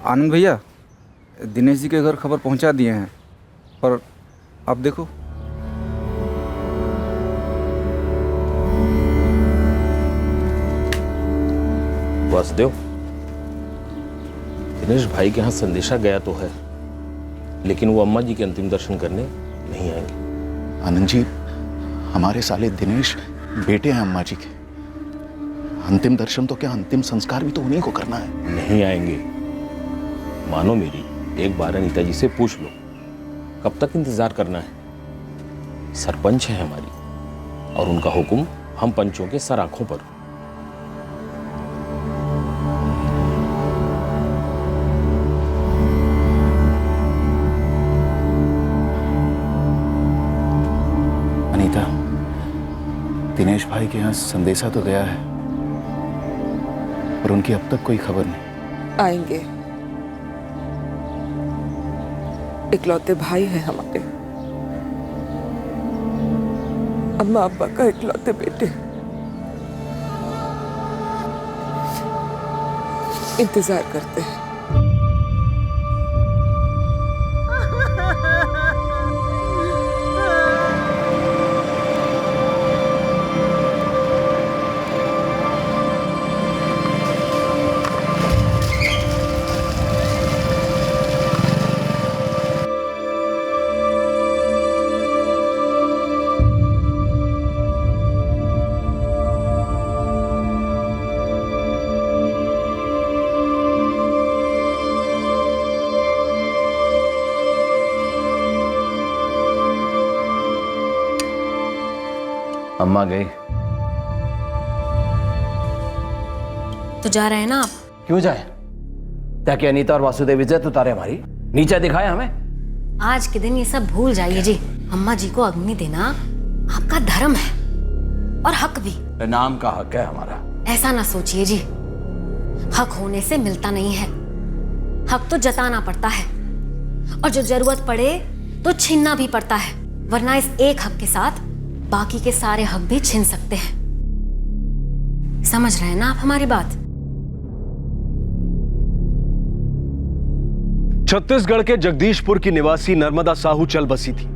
आनंद भैया, दिनेश जी के घर खबर पहुंचा दिए हैं, पर आप देखो। वासुदेव, दिनेश भाई के यहाँ संदेशा गया तो है, लेकिन वो अम्मा जी के अंतिम दर्शन करने नहीं आएंगे। आनंद जी, हमारे साले दिनेश बेटे हैं अम्मा जी के। अंतिम दर्शन तो क्या, अंतिम संस्कार भी तो उन्हीं को करना है। नहीं आएंगे, मानो मेरी, एक बार अनीता जी से पूछ लो, कब तक इंतजार करना है? सरपंच है हमारी और उनका हुक्म हम पंचों के सर आंखों पर। अनीता, दिनेश भाई के यहाँ संदेशा तो गया है, पर उनकी अब तक कोई खबर नहीं। आएंगे, इकलौते भाई हैं हमारे, अम्मा अब्बा का इकलौते बेटे। इंतजार करते हैं। अम्मा गई तो जा रहे हैं ना आप? क्यों जाए? ताकि अनीता और वासुदेव इज्जत उतारे हमारी, नीचे दिखाए हमें। आज के दिन ये सब भूल जाइए जी। अम्मा जी को अग्नि देना आपका धर्म है और हक भी। नाम का हक है हमारा। ऐसा ना सोचिए जी, हक होने से मिलता नहीं है, हक तो जताना पड़ता है, और जो जरूरत पड़े तो छीनना भी पड़ता है, वरना इस एक हक के साथ बाकी के सारे हक भी छीन सकते हैं। समझ रहे हैं ना आप हमारी बात? छत्तीसगढ़ के जगदीशपुर की निवासी नर्मदा साहू चल बसी थी,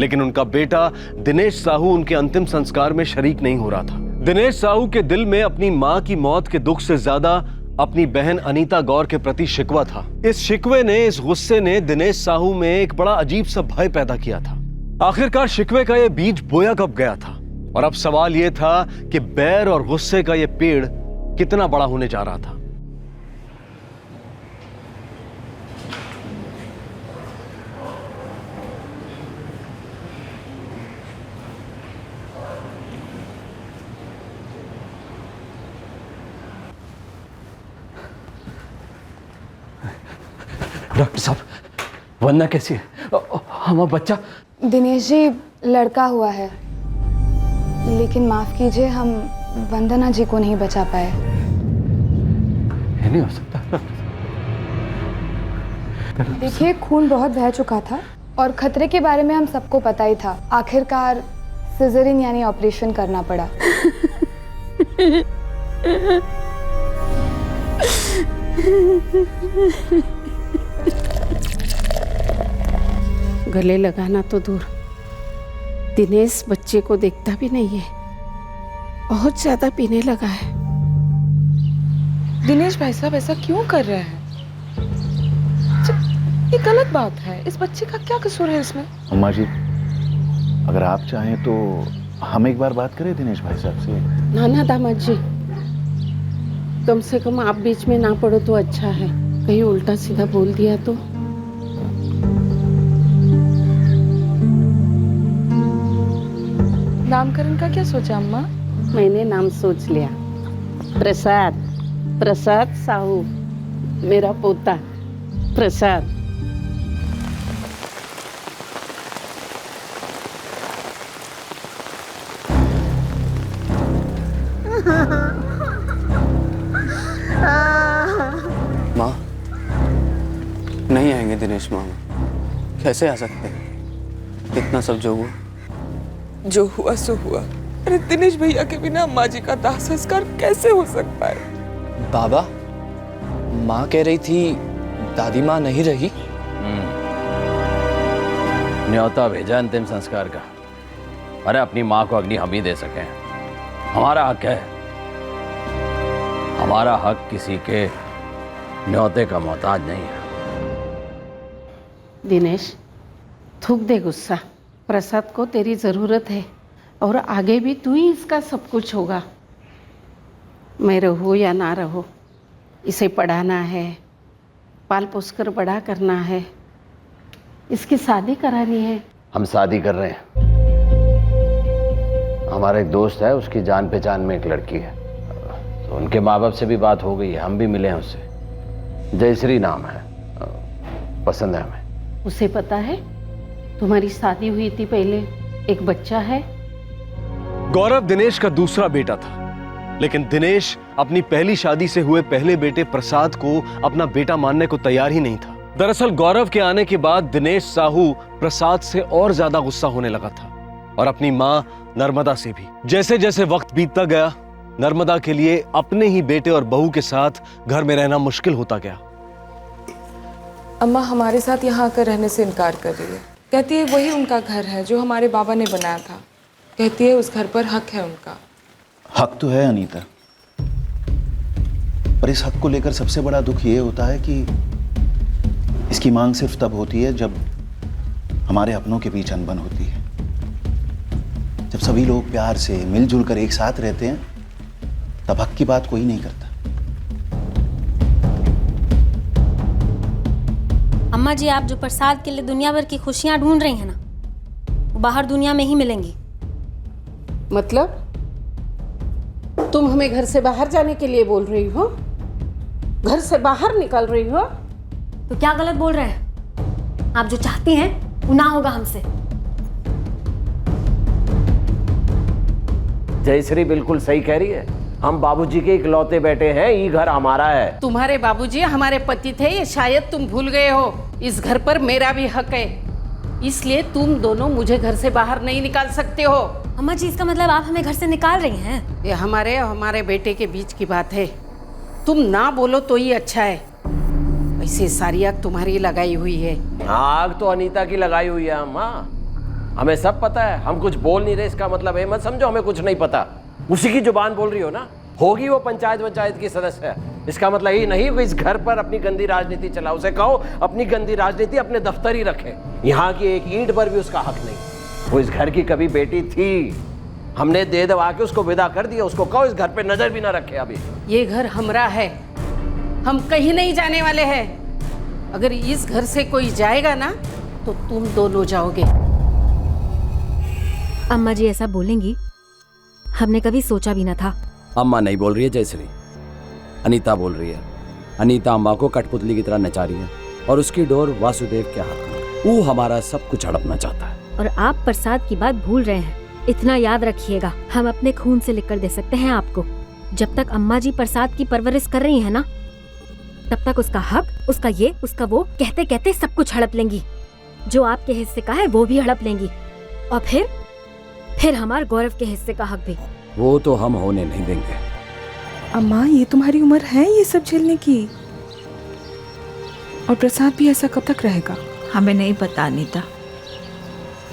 लेकिन उनका बेटा दिनेश साहू उनके अंतिम संस्कार में शरीक नहीं हो रहा था। दिनेश साहू के दिल में अपनी मां की मौत के दुख से ज्यादा अपनी बहन अनीता गौर के प्रति शिकवा था। इस शिकवे ने, इस गुस्से ने दिनेश साहू में एक बड़ा अजीब सा भय पैदा किया था। आखिरकार शिकवे का यह बीज बोया कब गया था, और अब सवाल यह था कि बैर और गुस्से का यह पेड़ कितना बड़ा होने जा रहा था। डॉक्टर साहब, वंदना कैसी है? हमारा बच्चा? दिनेश जी लड़का हुआ है, लेकिन माफ कीजिए, हम वंदना जी को नहीं बचा पाए। ये नहीं हो सकता। देखिए, खून बहुत बह चुका था और खतरे के बारे में हम सबको पता ही था। आखिरकार सिजरिन यानी ऑपरेशन करना पड़ा। गले लगाना तो दूर, दिनेश बच्चे को देखता भी नहीं है, बहुत ज्यादा पीने लगा है। दिनेश भाई साहब ऐसा क्यों कर रहे हैं? ये गलत बात है। इस बच्चे का क्या कसूर है इसमें? अम्मा जी, अगर आप चाहें तो हम एक बार बात करें दिनेश भाई साहब से। ना ना दामाद जी, कम से कम आप बीच में ना पड़ो तो अच्छा है। कहीं उल्टा सीधा बोल दिया तो। नामकरण का क्या सोचा अम्मा? मैंने नाम सोच लिया, प्रसाद। प्रसाद साहू, मेरा पोता प्रसाद। माँ, नहीं आएंगे दिनेश मामा, कैसे आ सकते हैं? इतना सब जो हुआ, जो हुआ सो हुआ। अरे दिनेश भैया के बिना अम्मा जी का दाह संस्कार कैसे हो सकता है? बाबा, माँ कह रही थी दादी माँ नहीं रही? न्योता भेजा अंतिम संस्कार का। अरे अपनी माँ को अग्नि हम ही दे सके, हमारा हक है। हमारा हक किसी के न्योते का मोहताज नहीं है। दिनेश, थूक दे गुस्सा। प्रसाद को तेरी ज़रूरत है और आगे भी तू ही इसका सब कुछ होगा। मैं रहूँ या ना रहूँ, इसे पढ़ाना है, पाल पोस कर बड़ा करना है, इसकी शादी करानी है। हम शादी कर रहे हैं। हमारा एक दोस्त है, उसकी जान पहचान में एक लड़की है, तो उनके माँ बाप से भी बात हो गई है, हम भी मिले हैं उससे। जयश्री नाम है, पसंद है हमें। उसे पता है तुम्हारी शादी हुई थी पहले, एक बच्चा है। गौरव दिनेश का दूसरा बेटा था, लेकिन दिनेश अपनी पहली शादी से हुए पहले बेटे प्रसाद को अपना बेटा मानने को तैयार ही नहीं था। दरअसल गौरव के आने के बाद दिनेश साहू प्रसाद से और ज्यादा गुस्सा होने लगा था, और अपनी माँ नर्मदा से भी। जैसे जैसे वक्त बीतता गया, नर्मदा के लिए अपने ही बेटे और बहू के साथ घर में रहना मुश्किल होता गया। अम्मा हमारे साथ यहाँ आकर रहने से इनकार कर रही है। कहती है वही उनका घर है जो हमारे बाबा ने बनाया था। कहती है उस घर पर हक है उनका। हक तो है अनीता, पर इस हक को लेकर सबसे बड़ा दुख ये होता है कि इसकी मांग सिर्फ तब होती है जब हमारे अपनों के बीच अनबन होती है। जब सभी लोग प्यार से मिलजुल कर एक साथ रहते हैं, तब हक की बात कोई नहीं करता। अम्मा जी, आप जो प्रसाद के लिए दुनिया भर की खुशियां ढूंढ रही हैं ना, वो बाहर दुनिया में ही मिलेंगी। मतलब तुम हमें घर से बाहर जाने के लिए बोल रही हो? घर से बाहर निकाल रही हो? तो क्या गलत बोल रहे हैं? आप जो चाहती हैं वो ना होगा हमसे। जयश्री बिल्कुल सही कह रही है। हम बाबूजी के इकलौते बेटे हैं, ये घर हमारा है। तुम्हारे बाबूजी हमारे पति थे, ये शायद तुम भूल गए हो। इस घर पर मेरा भी हक है, इसलिए तुम दोनों मुझे घर से बाहर नहीं निकाल सकते हो। अम्मा जी, इसका मतलब आप हमें घर से निकाल रही हैं? ये हमारे और हमारे बेटे के बीच की बात है। तुम ना बोलो तो ही अच्छा है। वैसे सारी आग तुम्हारी लगाई हुई है। आग तो अनीता की लगाई हुई है अम्मा, हमें सब पता है। हम कुछ बोल नहीं रहे, इसका मतलब है मत समझो हमें कुछ नहीं पता। उसी की जुबान बोल रही हो ना। होगी वो पंचायत की सदस्य है, इसका मतलब ये नहीं कि इस घर पर अपनी गंदी राजनीति चलाओ। उसे कहो अपनी गंदी राजनीति अपने दफ्तर ही रखे। यहाँ की एक ईंट पर भी उसका हक नहीं। वो इस घर की कभी बेटी थी, हमने दे दबा के उसको विदा कर दिया। उसको कहो इस घर पे नजर भी ना रखे। अभी ये घर हमारा है, हम कहीं नहीं जाने वाले हैं। अगर इस घर से कोई जाएगा ना तो तुम दोनों जाओगे। अम्मा जी ऐसा बोलेंगी हमने कभी सोचा भी ना था। अम्मा नहीं बोल रही है जयश्री, अनीता बोल रही है। अनीता अम्मा को कठपुतली की तरह नचा रही है, और उसकी डोर वासुदेव के हाथ में। वो हमारा सब कुछ हड़पना चाहता है। और आप प्रसाद की बात भूल रहे हैं। इतना याद रखिएगा, हम अपने खून से लिख कर दे सकते हैं आपको। जब तक अम्मा जी प्रसाद की परवरिश कर रही है ना, तब तक उसका हक, उसका ये, उसका वो कहते कहते सब कुछ हड़प लेंगी। जो आपके हिस्से का है वो भी हड़प लेंगी, और फिर हमारे गौरव के हिस्से का हक भी। वो तो हम होने नहीं देंगे। अम्मा, ये तुम्हारी उम्र है ये सब झेलने की? और प्रसाद भी ऐसा कब तक रहेगा? हमें नहीं पता अनीता,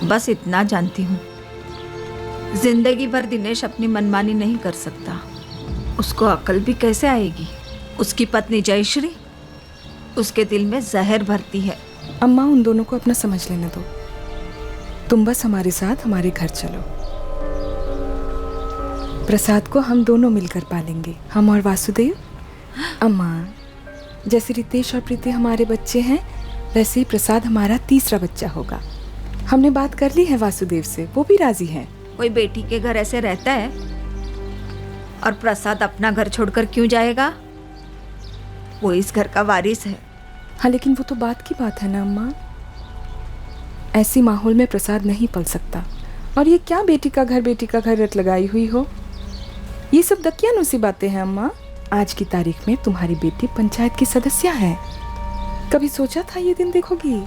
बस इतना जानती हूँ, जिंदगी भर दिनेश अपनी मनमानी नहीं कर सकता। उसको अकल भी कैसे आएगी? उसकी पत्नी जयश्री उसके दिल में जहर भरती है। अम्मा, उन दोनों को अपना समझ लेने दो। तुम बस हमारे साथ हमारे घर चलो। प्रसाद को हम दोनों मिलकर पालेंगे, हम और वासुदेव। अम्मा, जैसे रितेश और प्रीति हमारे बच्चे हैं, वैसे ही प्रसाद हमारा तीसरा बच्चा होगा। हमने बात कर ली है वासुदेव से, वो भी राजी हैं। कोई बेटी के घर ऐसे रहता है? और प्रसाद अपना घर छोड़कर क्यों जाएगा? वो इस घर का वारिस है। हाँ, लेकिन वो तो बात की बात है ना अम्मा। ऐसी माहौल में प्रसाद नहीं पल सकता। और ये क्या बेटी का घर रट लगाई हुई हो? ये सब दकियानुसी बातें हैं अम्मा। आज की तारीख में तुम्हारी बेटी पंचायत की सदस्य है। कभी सोचा था ये दिन देखोगी?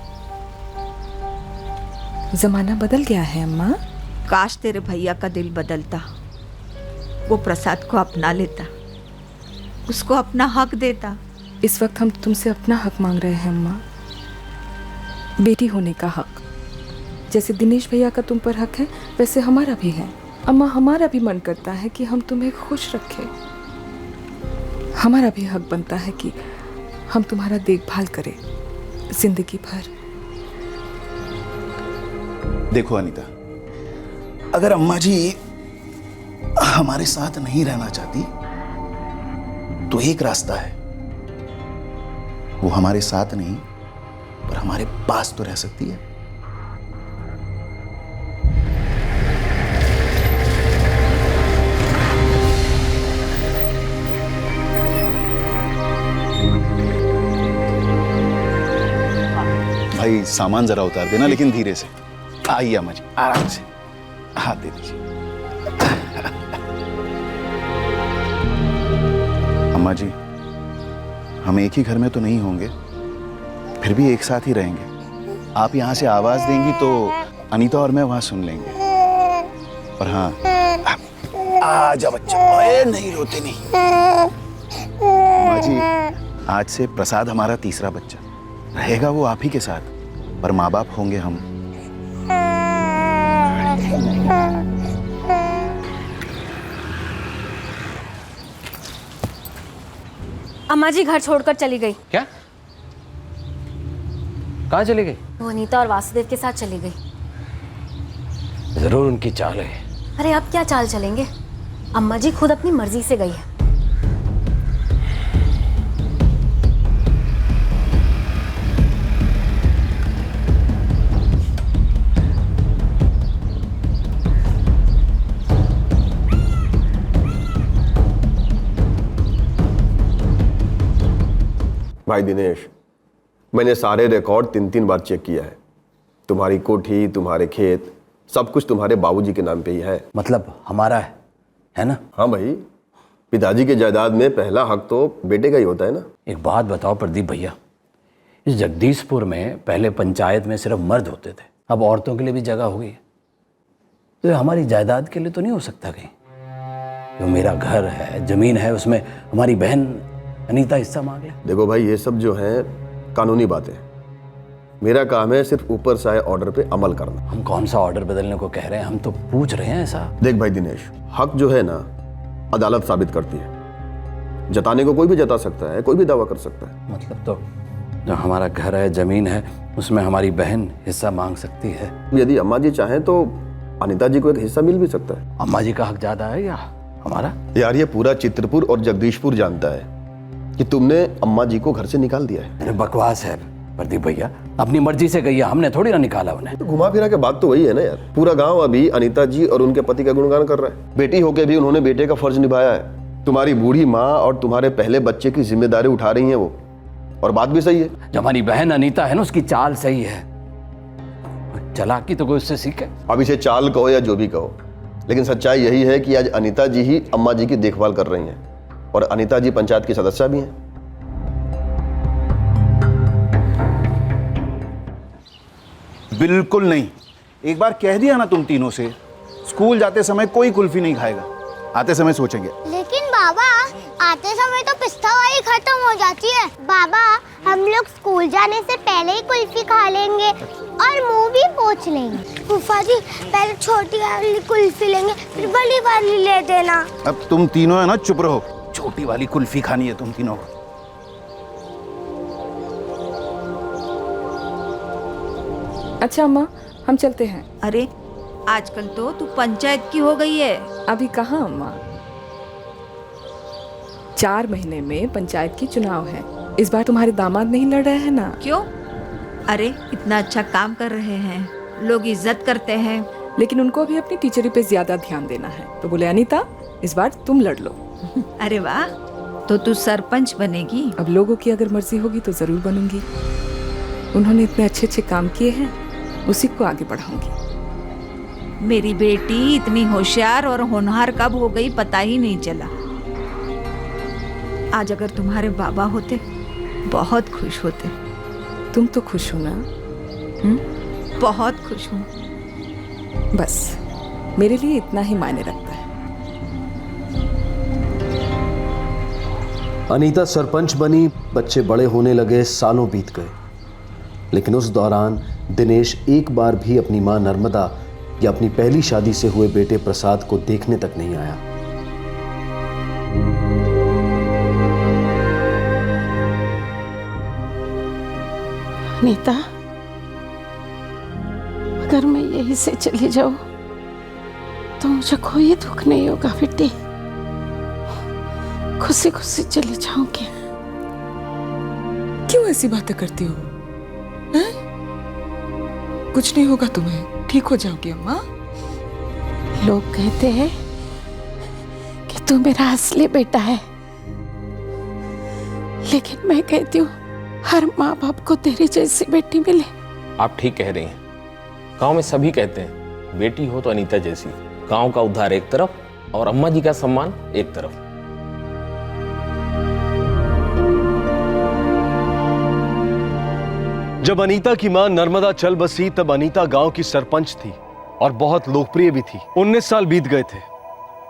जमाना बदल गया है अम्मा। काश तेरे भैया का दिल बदलता, वो प्रसाद को अपना लेता, उसको अपना हक देता। इस वक्त हम तुमसे अपना हक मांग रहे हैं अम्मा, बेटी होने का हक। जैसे दिनेश भैया का तुम पर हक है, वैसे हमारा भी है। अम्मा, हमारा भी मन करता है कि हम तुम्हें खुश रखें। हमारा भी हक बनता है कि हम तुम्हारा देखभाल करें जिंदगी भर। देखो अनीता, अगर अम्मा जी हमारे साथ नहीं रहना चाहती तो एक रास्ता है, वो हमारे साथ नहीं पर हमारे पास तो रह सकती है। भाई सामान जरा उतार देना, लेकिन धीरे से। आइए अम्मा जी, आराम से हाथ दे दीजिए। अम्मा जी, हम एक ही घर में तो नहीं होंगे, फिर भी एक साथ ही रहेंगे। आप यहाँ से आवाज देंगी तो अनीता और मैं वहां सुन लेंगे। और हाँ, आजा बच्चा, ओए नहीं रोते नहीं। अम्मा जी, आज से प्रसाद हमारा तीसरा बच्चा रहेगा। वो आप ही के साथ, पर माँ बाप होंगे हम। अम्मा जी घर छोड़कर चली गई। क्या? कहाँ चली गई? वो अनीता और वासुदेव के साथ चली गई। जरूर उनकी चाल है। अरे अब क्या चाल चलेंगे, अम्मा जी खुद अपनी मर्जी से गई है। भाई दिनेश, मैंने सारे रिकॉर्ड 3-3 बार चेक किया है। तुम्हारी कोठी, तुम्हारे खेत, सब कुछ तुम्हारे बाबूजी के नाम पे ही है। मतलब हमारा है ना? हाँ भाई, पिताजी के जायदाद में पहला हक तो बेटे का ही होता है ना। एक बात बताओ प्रदीप भैया, इस जगदीशपुर में पहले पंचायत में सिर्फ मर्द होते थे, अब औरतों के लिए भी जगह हो गई है। तो हमारी जायदाद के लिए तो नहीं हो सकता कहीं? जो मेरा घर है, जमीन है, उसमें हमारी बहन अनीता हिस्सा मांग ले। देखो भाई, ये सब जो है कानूनी बातें, मेरा काम है सिर्फ ऊपर से आए ऑर्डर पे अमल करना। हम कौन सा ऑर्डर बदलने को कह रहे हैं, हम तो पूछ रहे हैं ऐसा। देख भाई दिनेश, हक जो है ना अदालत साबित करती है। जताने को कोई भी जता सकता है, कोई भी दावा कर सकता है। मतलब तो जो हमारा घर है, जमीन है, उसमें हमारी बहन हिस्सा मांग सकती है। यदि अम्मा जी चाहें तो अनीता जी को एक हिस्सा मिल भी सकता है। अम्मा जी का हक ज्यादा है या हमारा? यार ये पूरा चित्रपुर और जगदीशपुर जानता है कि तुमने अम्मा जी को घर से निकाल दिया है। अरे बकवास है प्रदीप भैया, अपनी मर्जी से गई है, हमने थोड़ी ना निकाला उन्हें। तो घुमा फिरा के बात तो वही है ना यार। पूरा गांव अभी अनीता जी और उनके पति का गुणगान कर रहा है। बेटी होके भी उन्होंने बेटे का फर्ज निभाया है। तुम्हारी बूढ़ी माँ और तुम्हारे पहले बच्चे की जिम्मेदारी उठा रही है वो, और बात भी सही है। जो हमारी बहन अनीता है ना, उसकी चाल सही है। चालाकी तो कोई उससे सीखे। अब इसे चाल कहो या जो भी कहो, लेकिन सच्चाई यही है कि आज अनीता जी ही अम्मा जी की देखभाल कर रही हैं, और अनीता जी पंचायत की सदस्य भी हैं। बिल्कुल नहीं। एक बार कह दिया ना तुम तीनों से, स्कूल जाते समय कोई कुल्फी नहीं खाएगा, आते समय सोचेंगे। लेकिन बाबा, आते समय तो पिस्ता वाली खत्म हो जाती है। बाबा, हम लोग स्कूल जाने से पहले ही कुल्फी खा लेंगे और मुंह भी पोंछ लेंगे। फूफा जी, पहले छोटी वाली कुल्फी लेंगे, फिर बड़ी वाली ले देना। अब तुम तीनों है ना, चुप रहो। छोटी वाली कुल्फी खानी है तुम तीनों को। अच्छा अम्मा, हम चलते हैं। अरे आजकल तो तू पंचायत की हो गई है। अभी कहाँ अम्मा, 4 महीने में पंचायत की चुनाव है। इस बार तुम्हारे दामाद नहीं लड़ रहे हैं ना? क्यों? अरे इतना अच्छा काम कर रहे हैं, लोग इज्जत करते हैं। लेकिन उनको भी अपनी टीचरी पे ज्यादा ध्यान देना है। तो बोले अनीता, इस बार तुम लड़ लो। अरे वाह, तो तू सरपंच बनेगी? अब लोगों की अगर मर्जी होगी तो जरूर बनूंगी। उन्होंने इतने अच्छे अच्छे काम किए हैं, उसी को आगे बढ़ाऊंगी। मेरी बेटी इतनी होशियार और होनहार कब हो गई पता ही नहीं चला। आज अगर तुम्हारे बाबा होते बहुत खुश होते। तुम तो खुश हो ना? बहुत खुश हूँ। बस मेरे लिए इतना ही मायने रखता है। अनीता सरपंच बनी, बच्चे बड़े होने लगे, सालों बीत गए, लेकिन उस दौरान दिनेश एक बार भी अपनी मां नर्मदा या अपनी पहली शादी से हुए बेटे प्रसाद को देखने तक नहीं आया। अनीता, अगर मैं यहीं से चली जाऊं तो मुझे कोई दुख नहीं होगा बेटी। खुशी खुशी चली जाऊंगी। क्यों ऐसी बातें करती हो? हैं? कुछ नहीं होगा तुम्हें, ठीक हो जाओगी अम्मा। लोग कहते हैं कि तू मेरा असली बेटा है, लेकिन मैं कहती हूँ हर माँ बाप को तेरी जैसी बेटी मिले। आप ठीक कह रही हैं। गांव में सभी कहते हैं बेटी हो तो अनीता जैसी। गांव का उद्धार एक तरफ और अम्मा जी का सम्मान एक तरफ। जब अनीता की मां नर्मदा चल बसी तब अनीता गांव की सरपंच थी और बहुत लोकप्रिय भी थी। 19 साल बीत गए थे।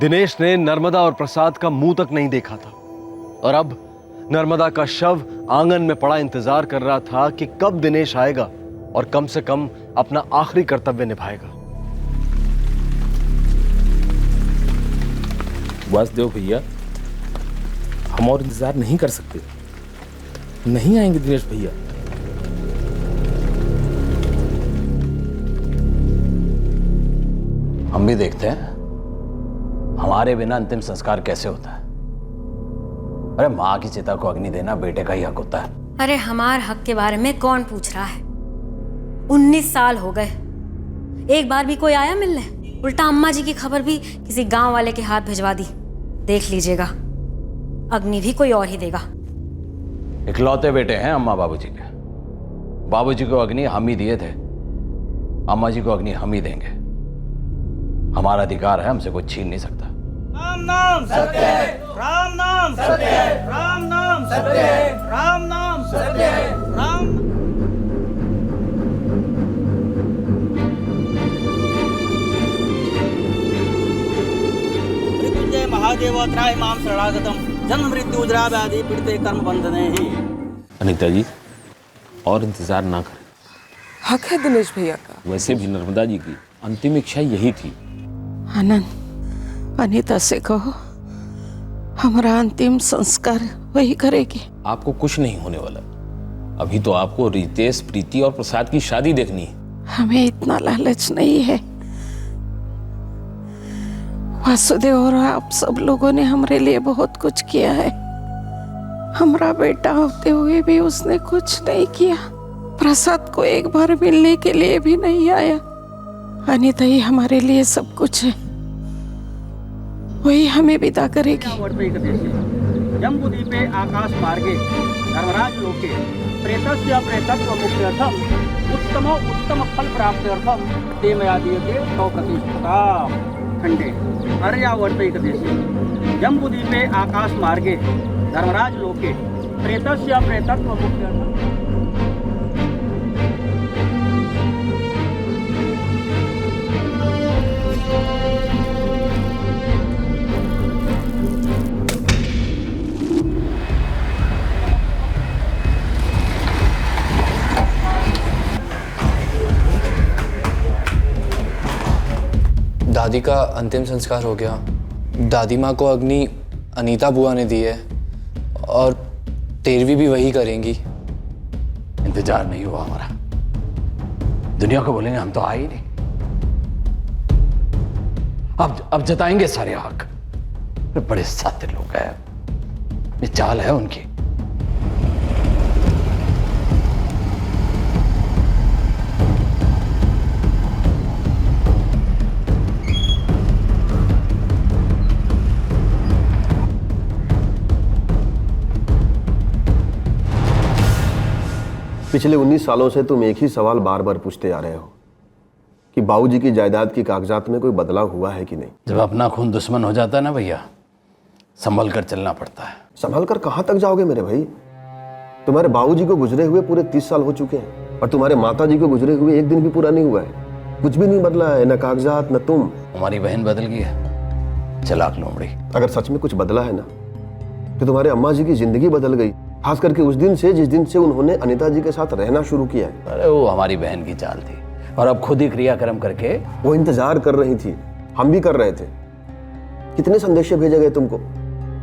दिनेश ने नर्मदा और प्रसाद का मुंह तक नहीं देखा था और अब नर्मदा का शव आंगन में पड़ा इंतजार कर रहा था कि कब दिनेश आएगा और कम से कम अपना आखिरी कर्तव्य निभाएगा। वासुदेव भैया, हम और इंतजार नहीं कर सकते। नहीं आएंगे दिनेश भैया। हम भी देखते हैं हमारे बिना अंतिम संस्कार कैसे होता है। अरे माँ की चिता को अग्नि देना बेटे का ही हक होता है। अरे हमार हक के बारे में कौन पूछ रहा है? 19 साल हो गए, एक बार भी कोई आया मिलने? उल्टा अम्मा जी की खबर भी किसी गांव वाले के हाथ भिजवा दी। देख लीजिएगा, अग्नि भी कोई और ही देगा। इकलौते बेटे हैं अम्मा बाबूजी के। बाबूजी को अग्नि हम ही दिए थे, अम्मा जी को अग्नि हम ही देंगे। हमारा अधिकार है, हमसे कोई छीन नहीं सकता। राम नाम सत्य है, राम नाम सत्य है, राम नाम सत्य है, राम नाम सत्य है, राम। मृत्युंजय महादेवत्राय माम शरणागतम जन्म मृत्यु जरा व्याधि पीड़िते कर्म बंधने ही। अनीता जी, और इंतजार ना करें। हक है दिनेश भैया का। वैसे भी नर्मदा जी की अंतिम इच्छा यही थी। आनंद, अनीता से कहो हमारा अंतिम संस्कार वही करेगी। आपको कुछ नहीं होने वाला। अभी तो आपको रितेश, प्रीति और प्रसाद की शादी देखनी है। हमें इतना लालच नहीं है। वासुदेव और आप सब लोगों ने हमारे लिए बहुत कुछ किया है। हमारा बेटा होते हुए भी उसने कुछ नहीं किया। प्रसाद को एक बार मिलने के लिए भी नहीं आया। अनीता ही हमारे लिए सब कुछ है, वही हमें विदा करेगी। जम्बूद्वीपे आकाश मार्गे धर्मराज लोके प्रेतस्य प्रेतत्व मुक्त्यर्थम उत्तमो उत्तम फल प्राप्त्यर्थम ते मया दीयते तव प्रतिष्ठिता खंडे आर्यावर्तैकदेशे जम्बूद्वीपे आकाश मार्गे धर्मराज लोके प्रेतस्य प्रेतत्व मुक्त्यर्थम। दादी का अंतिम संस्कार हो गया। दादी माँ को अग्नि अनीता बुआ ने दी है और 13वीं भी वही करेंगी। इंतजार नहीं हुआ हमारा। दुनिया को बोलेंगे हम तो आए ही नहीं। अब जताएंगे सारे हक। बड़े सातिर लोग हैं, ये चाल है उनकी। पिछले 19 सालों से तुम एक ही सवाल बार बार पूछते आ रहे हो कि बाबूजी की जायदाद की कागजात में कोई बदलाव हुआ है कि नहीं। जब अपना खून दुश्मन हो जाता है ना भैया, संभल कर चलना पड़ता है। संभल कर कहां तक जाओगे मेरे भाई? तुम्हारे बाबूजी को गुजरे हुए पूरे 30 साल हो चुके हैं और तुम्हारे माता जी को गुजरे हुए एक दिन भी पूरा नहीं हुआ है। कुछ भी नहीं बदला है, न कागजात न तुम। हमारी बहन बदल गई है, चालाक लोमड़ी। अगर सच में कुछ बदला है ना कि तुम्हारे अम्मा जी की जिंदगी बदल गई, खास करके उस दिन से जिस दिन से उन्होंने अनीता जी के साथ रहना शुरू किया है। अरे वो हमारी बहन की चाल थी और अब खुद ही क्रियाक्रम करके वो इंतजार कर रही थी, हम भी कर रहे थे। कितने संदेशे भेजे गए तुमको,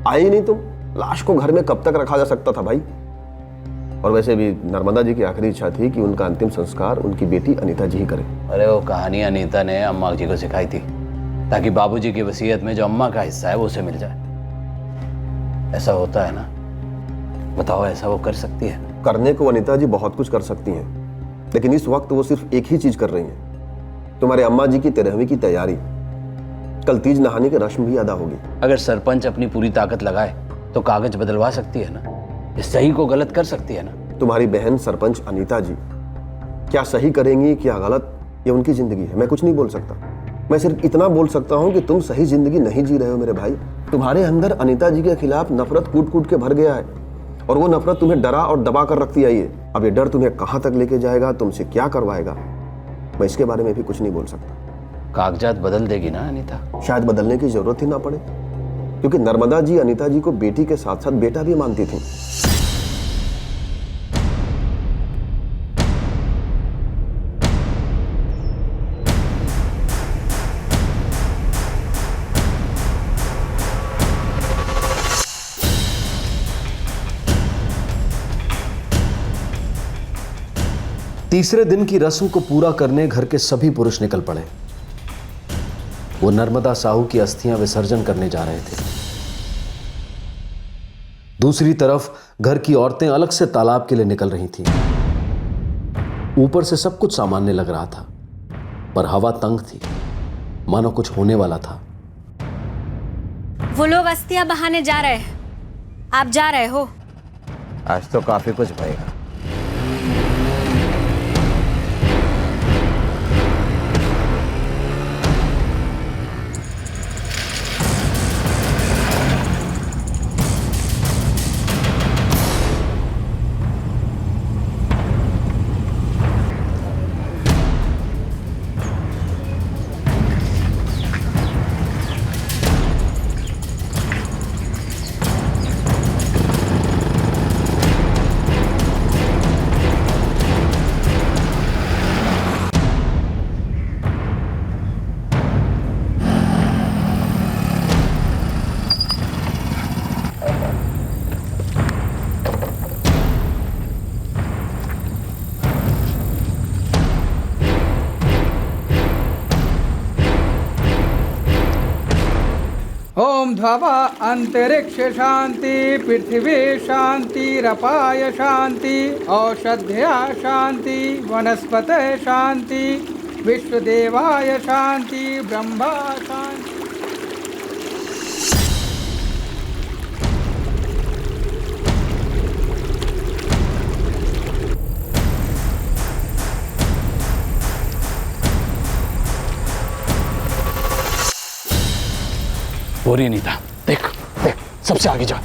आई नहीं तुम। लाश को घर में कब तक रखा जा सकता था भाई। और वैसे भी नर्मदा जी की आखिरी इच्छा थी कि उनका अंतिम संस्कार उनकी बेटी अनीता जी ही करे। अरे वो कहानी अनीता ने अम्मा जी को सिखाई थी ताकि बाबूजी की वसीयत में जो अम्मा का हिस्सा है वो उसे मिल जाए। ऐसा होता है ना? बताओ, ऐसा वो कर सकती है? करने को अनीता जी बहुत कुछ कर सकती हैं, लेकिन इस वक्त वो सिर्फ एक ही चीज कर रही हैं। तुम्हारे अम्मा जी की 13वीं की तैयारी, कल तीज नहाने की रस्म भी अदा होगी। अगर सरपंच अपनी पूरी ताकत लगाए तो कागज बदलवा सकती है ना, इस सही को गलत कर सकती है ना। तुम्हारी बहन सरपंच अनीता जी क्या सही करेंगी क्या गलत, ये उनकी जिंदगी है, मैं कुछ नहीं बोल सकता। मैं सिर्फ इतना बोल सकता हूं कि तुम सही जिंदगी नहीं जी रहे हो मेरे भाई। तुम्हारे अंदर अनीता जी के खिलाफ नफरत कूट कूट के भर गया है और वो नफरत तुम्हें डरा और दबा कर रखती आई है। अब ये डर तुम्हें कहां तक लेके जाएगा, तुमसे क्या करवाएगा, मैं इसके बारे में भी कुछ नहीं बोल सकता। कागजात बदल देगी ना अनीता? शायद बदलने की जरूरत ही ना पड़े, क्योंकि नर्मदा जी अनीता जी को बेटी के साथ साथ बेटा भी मानती थी। तीसरे दिन की रस्म को पूरा करने घर के सभी पुरुष निकल पड़े। वो नर्मदा साहू की अस्थियां विसर्जन करने जा रहे थे। दूसरी तरफ घर की औरतें अलग से तालाब के लिए निकल रही थीं। ऊपर से सब कुछ सामान्य लग रहा था, पर हवा तंग थी, मानो कुछ होने वाला था। वो लोग अस्थियां बहाने जा रहे हैं, आप जा रहे हो? आज तो काफी कुछ भरेगा। ओम ध्वा अंतरिक्ष शांति, पृथ्वी शांतिरपाय शांति, औषध्या शांति, वनस्पत शांति, विश्वदेवाय शांति, ब्रह्मा शांति। हो रही अनीता, देख देख, सबसे आगे जा।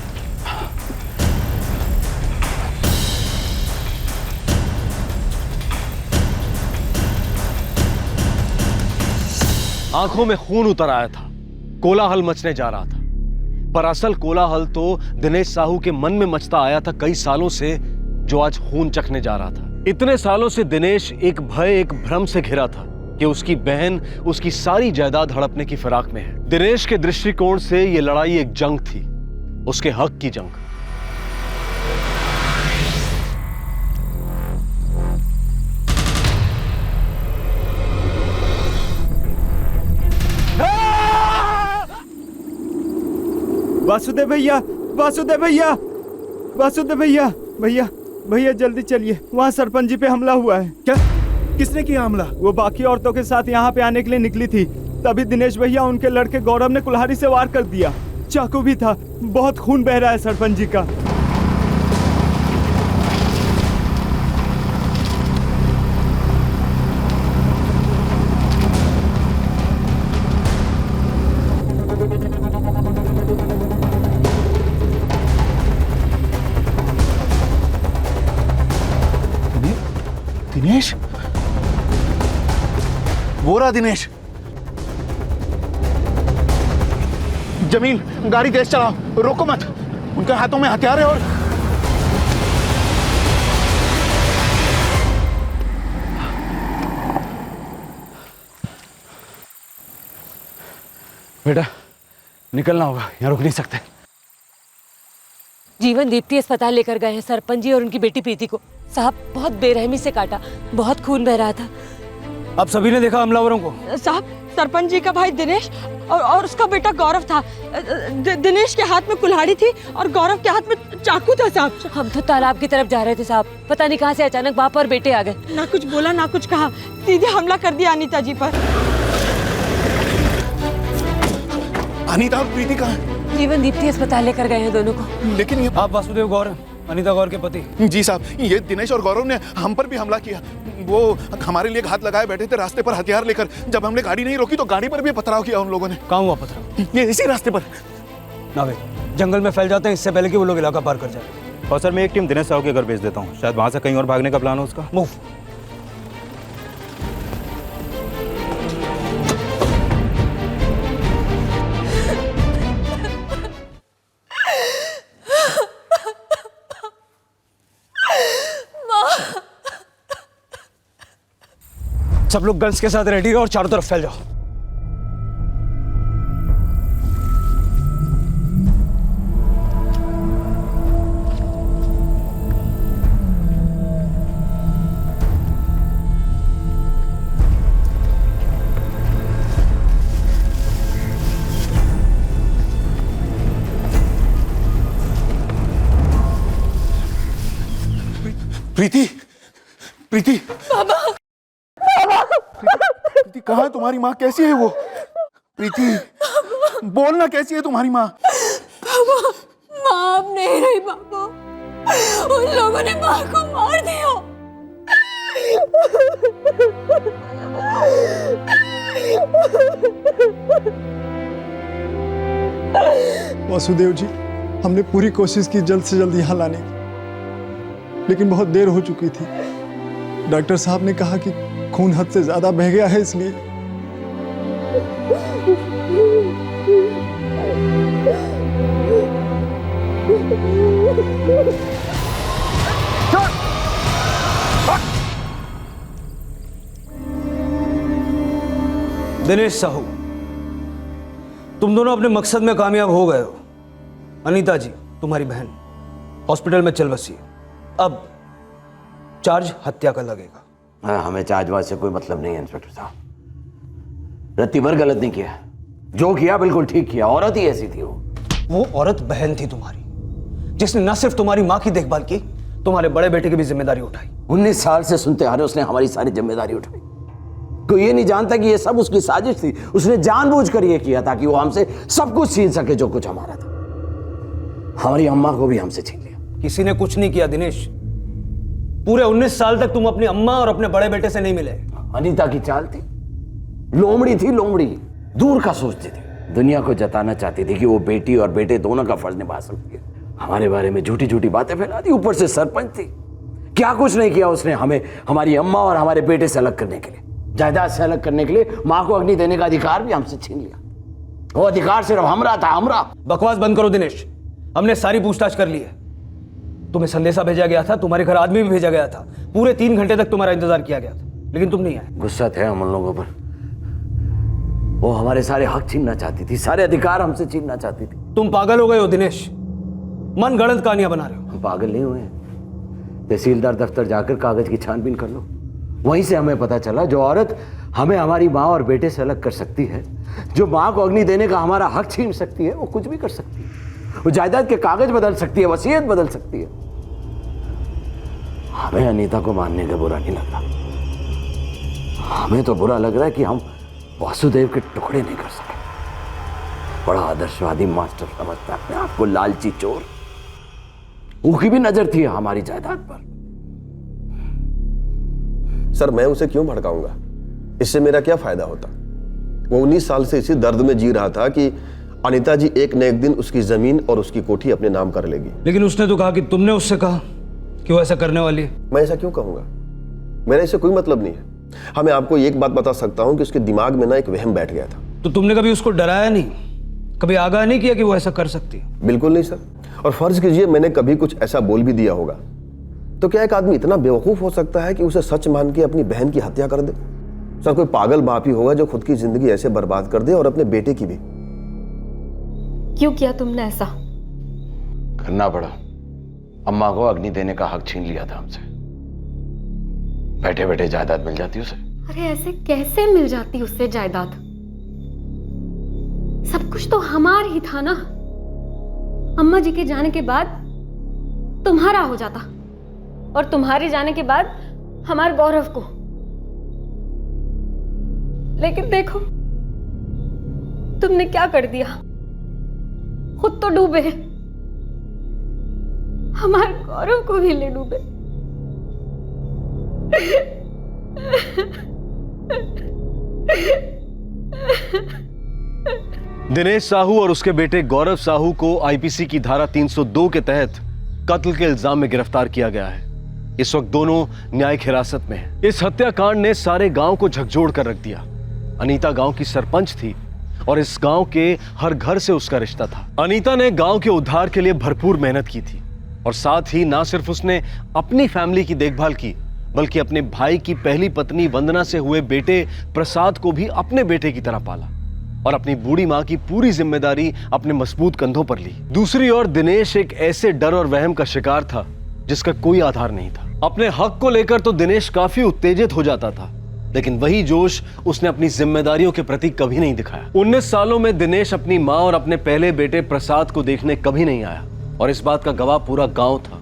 आंखों में खून उतर आया था, कोलाहल मचने जा रहा था, पर असल कोलाहल तो दिनेश साहू के मन में मचता आया था कई सालों से, जो आज खून चखने जा रहा था। इतने सालों से दिनेश एक भय, एक भ्रम से घिरा था कि उसकी बहन उसकी सारी जायदाद हड़पने की फिराक में है। दिनेश के दृष्टिकोण से यह लड़ाई एक जंग थी, उसके हक की जंग। वासुदेव भैया, वासुदेव भैया, वासुदेव भैया, भैया भैया जल्दी चलिए, वहाँ सरपंच जी पे हमला हुआ है। क्या? किसने किया हमला? वो बाकी औरतों के साथ यहाँ पे आने के लिए निकली थी, तभी दिनेश भैया उनके लड़के गौरव ने कुल्हाड़ी से वार कर दिया। चाकू भी था, बहुत खून बह रहा है सरपंच जी का। दिनेश, वो रहा दिनेश। जमील, गाड़ी तेज चलाओ, रोको मत। उनके हाथों में हथियार है और बेटा निकलना होगा, यहाँ रुक नहीं सकते। जीवन दीप्ति अस्पताल लेकर गए हैं सरपंच जी और उनकी बेटी प्रीति को। साहब बहुत बेरहमी से काटा, बहुत खून बह रहा था। अब सभी ने देखा हमलावरों को? साहब सरपंच जी का भाई दिनेश और उसका बेटा गौरव था। दिनेश के हाथ में कुल्हाड़ी थी और गौरव के हाथ में चाकू था साहब। हम तो तालाब की तरफ जा रहे थे साहब, पता नहीं कहां से अचानक बाप और बेटे आ गए। ना कुछ बोला ना कुछ कहा, सीधे हमला कर दिया अनीता जी पर। अनीता और प्रीति कहाँ है? जीवन दीप्ति अस्पताल लेकर गए हैं दोनों को। लेकिन ये आप वासुदेव गौर, अनीता गौर के पति? जी साहब, ये दिनेश और गौरव ने हम पर भी हमला किया। वो हमारे लिए घात लगाए बैठे थे रास्ते पर हथियार लेकर। जब हमने गाड़ी नहीं रोकी तो गाड़ी पर भी पथराव किया उन लोगों ने। कहाँ हुआ पथराव? ये इसी रास्ते पर। ना भाई, जंगल में फैल जाते हैं इससे पहले कि वो लोग इलाका पार कर जाए। और सर मैं एक टीम दिनेश साहू के घर भेज देता हूँ, शायद वहाँ से कहीं और भागने का प्लान हो उसका। मूव। सब लोग गन्स के साथ रेडी रहो और चारों तरफ फैल जाओ। प्रीति, प्रीति, बाबा, प्रीति कहाँ है तुम्हारी माँ? कैसी है वो? प्रीति बोलना, कैसी है तुम्हारी माँ? बाबा, माँ अब नहीं रही बाबा, उन लोगों ने माँ को मार दिया। वासुदेव जी, हमने पूरी कोशिश की जल्द से जल्द यहाँ लाने की, लेकिन बहुत देर हो चुकी थी। डॉक्टर साहब ने कहा कि खून हद से ज्यादा बह गया है, इसलिए। दिनेश साहू, तुम दोनों अपने मकसद में कामयाब हो गए हो। अनीता जी तुम्हारी बहन हॉस्पिटल में चल बसी है, अब चार्ज हत्या का लगेगा। हमें चार्जवाज से कोई मतलब नहीं है इंस्पेक्टर साहब। रत्ती भर गलत नहीं किया, जो किया बिल्कुल ठीक किया। औरत ही ऐसी थी वो औरत बहन थी तुम्हारी, जिसने न सिर्फ तुम्हारी माँ की देखभाल की, तुम्हारे बड़े बेटे की भी जिम्मेदारी उठाई। 19 साल से सुनते आ रहे, उसने हमारी सारी जिम्मेदारी उठाई। कोई ये नहीं जानता कि ये सब उसकी साजिश थी। उसने जानबूझकर ये किया ताकि वो हमसे सब कुछ छीन सके जो कुछ हमारा था। हमारी अम्मा को भी हमसे छीन लिया। किसी ने कुछ नहीं किया दिनेश। पूरे 19 साल तक तुम अपनी अम्मा और अपने बड़े बेटे से नहीं मिले। अनीता की चाल थी, लोमड़ी थी, लोमड़ी दूर का सोचती थी। दुनिया को जताना चाहती थी कि वो बेटी और बेटे दोनों का फर्ज निभा सकती है। हमारे बारे में झूठी झूठी बातें फैला दी। ऊपर से सरपंच थी, क्या कुछ नहीं किया उसने हमें हमारी अम्मा और हमारे बेटे से अलग करने के लिए, जायदाद से अलग करने के लिए। माँ को अग्नि देने का अधिकार भी हमसे छीन लिया। वो अधिकार सिर्फ हमरा था, हमरा। बकवास बंद करो दिनेश, हमने सारी पूछताछ कर ली है। तुम्हें संदेशा भेजा गया था, तुम्हारे घर आदमी भी भेजा गया था, पूरे 3 घंटे तक तुम्हारा इंतजार किया गया था, लेकिन तुम नहीं आए। गुस्सा थे हम उन लोगों पर। वो हमारे सारे हक छीनना चाहती थी, सारे अधिकार हमसे छीनना चाहती थी। तुम पागल हो गए हो दिनेश, मन गढ़ंत कहानियां बना रहे हो। हम पागल नहीं हुए। तहसीलदार दफ्तर जाकर कागज की छानबीन कर लो, वहीं से हमें पता चला जो औरत हमें हमारी माँ और बेटे से अलग कर सकती है, जो माँ को अग्नि देने का हमारा हक छीन सकती है, वो कुछ भी कर सकती है। वो जायदाद के कागज बदल सकती है, वसीयत बदल सकती है। हमें अनीता को मानने का बुरा नहीं लग रहा, हमें तो बुरा लग रहा है कि हम वासुदेव के टुकड़े नहीं कर सके। बड़ा आदर्शवादी मास्टर समझता है अपने आप को, लालची चोर। उसकी भी नजर थी हमारी जायदाद पर। सर मैं उसे क्यों भड़काऊंगा? इससे मेरा क्या फायदा होता? वो 19 साल से इसी दर्द में जी रहा था कि अनीता जी एक न एक दिन उसकी जमीन और उसकी कोठी अपने नाम कर लेगी। लेकिन उसने तो कहा कि तुमने उससे कहा कि वो ऐसा करने वाली है। मैं ऐसा क्यों कहूंगा? मेरा इससे कोई मतलब नहीं है। हाँ, मैं आपको एक बात बता सकता हूं कि उसके दिमाग में ना एक वहम बैठ गया था। तो तुमने कभी उसको डराया नहीं, कभी आगाह नहीं किया कि वो ऐसा कर सकती है? बिल्कुल नहीं सर, और फर्ज कीजिए मैंने कभी कुछ ऐसा बोल भी दिया होगा, तो क्या एक आदमी इतना बेवकूफ हो सकता है कि उसे सच मान के अपनी बहन की हत्या कर दे? सर कोई पागल बाप ही होगा जो खुद की जिंदगी ऐसे बर्बाद कर दे और अपने बेटे की भी। क्यों किया तुमने ऐसा? करना पड़ा। अम्मा को अग्नि देने का हक छीन लिया था हमसे। बैठे बैठे जायदाद मिल जाती उसे। अरे ऐसे कैसे मिल जाती उससे जायदाद? सब कुछ तो हमारा ही था ना। अम्मा जी के जाने के बाद तुम्हारा हो जाता और तुम्हारे जाने के बाद हमारे गौरव को। लेकिन देखो तुमने क्या कर दिया। खुद तो डूबे, हमारे गौरव को भी ले डूबे। दिनेश साहू और उसके बेटे गौरव साहू को आईपीसी की धारा 302 के तहत कत्ल के इल्जाम में गिरफ्तार किया गया है। इस वक्त दोनों न्यायिक हिरासत में हैं। इस हत्याकांड ने सारे गांव को झकझोर कर रख दिया। अनीता गांव की सरपंच थी और इस गांव के हर घर से उसका रिश्ता था। अनीता ने गांव के उद्धार के लिए भरपूर मेहनत की थी और साथ ही ना सिर्फ उसने अपनी फैमिली की देखभाल की, बल्कि अपने भाई की पहली पत्नी वंदना से हुए बेटे प्रसाद को भी अपने बेटे की तरह पाला और अपनी बूढ़ी मां की पूरी जिम्मेदारी अपने मजबूत कंधों पर ली। दूसरी ओर दिनेश एक ऐसे डर और वहम का शिकार था जिसका कोई आधार नहीं था। अपने हक को लेकर तो दिनेश काफी उत्तेजित हो जाता था, लेकिन वही जोश उसने अपनी जिम्मेदारियों के प्रति कभी नहीं दिखाया। 19 सालों में दिनेश अपनी मां और अपने पहले बेटे प्रसाद को देखने कभी नहीं आया और इस बात का गवाह पूरा गांव था।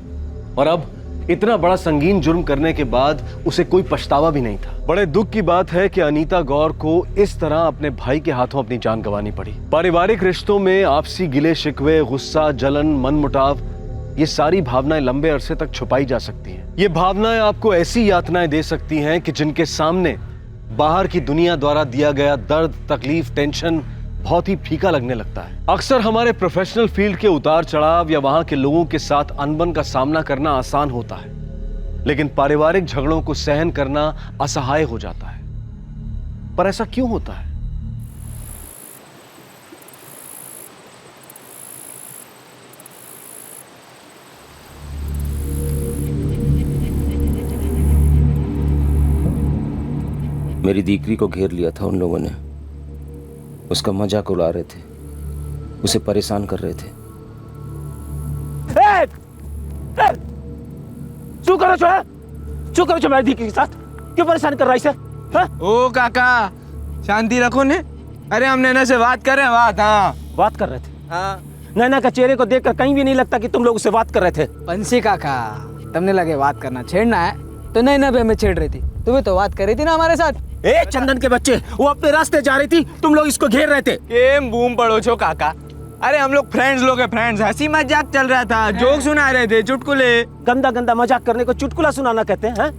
और अब इतना बड़ा संगीन जुर्म करने के बाद उसे कोई पछतावा भी नहीं था। बड़े दुख की बात है कि अनीता गौर को इस तरह अपने भाई के हाथों अपनी जान गंवानी पड़ी। पारिवारिक रिश्तों में आपसी गिले शिकवे, गुस्सा, जलन, मनमुटाव, ये सारी भावनाएं लंबे अरसे तक छुपाई जा सकती हैं। ये भावनाएं आपको ऐसी यातनाएं दे सकती हैं कि जिनके सामने बाहर की दुनिया द्वारा दिया गया दर्द, तकलीफ, टेंशन बहुत ही फीका लगने लगता है। अक्सर हमारे प्रोफेशनल फील्ड के उतार चढ़ाव या वहां के लोगों के साथ अनबन का सामना करना आसान होता है, लेकिन पारिवारिक झगड़ों को सहन करना असहाय हो जाता है। पर ऐसा क्यों होता है? मेरी दीकरी को घेर लिया था उन लोगों ने। उसका मजाक उड़ा रहे थे, उसे परेशान कर रहे थे। શું કરો છો? શું કરો છો મારી દીકરી के साथ? क्यों परेशान कर रहा है इसे? ओ काका शांति रखो ने। अरे हम नैना से बात कर रहे हैं। बात कर रहे थे। हाँ। नैना का चेहरे को देखकर कहीं भी नहीं लगता कि तुम लोग उससे बात कर रहे थे। बंसी काका तुमने लगे बात करना छेड़ना है तो नैना भी हमें छेड़ रही थी। तुम्हें तो बात कर रही थी ना हमारे साथ। ए चंदन के बच्चे, वो अपने रास्ते जा रही थी, तुम लोग इसको घेर रहे थे। केम बूम पड़ो छो काका। अरे हम लोग फ्रेंड्स लोग हैं, फ्रेंड्स। हंसी मजाक चल रहा था, जोक सुना रहे थे, चुटकुले। गंदा गंदा मजाक करने को चुटकुला सुनाना कहते हैं?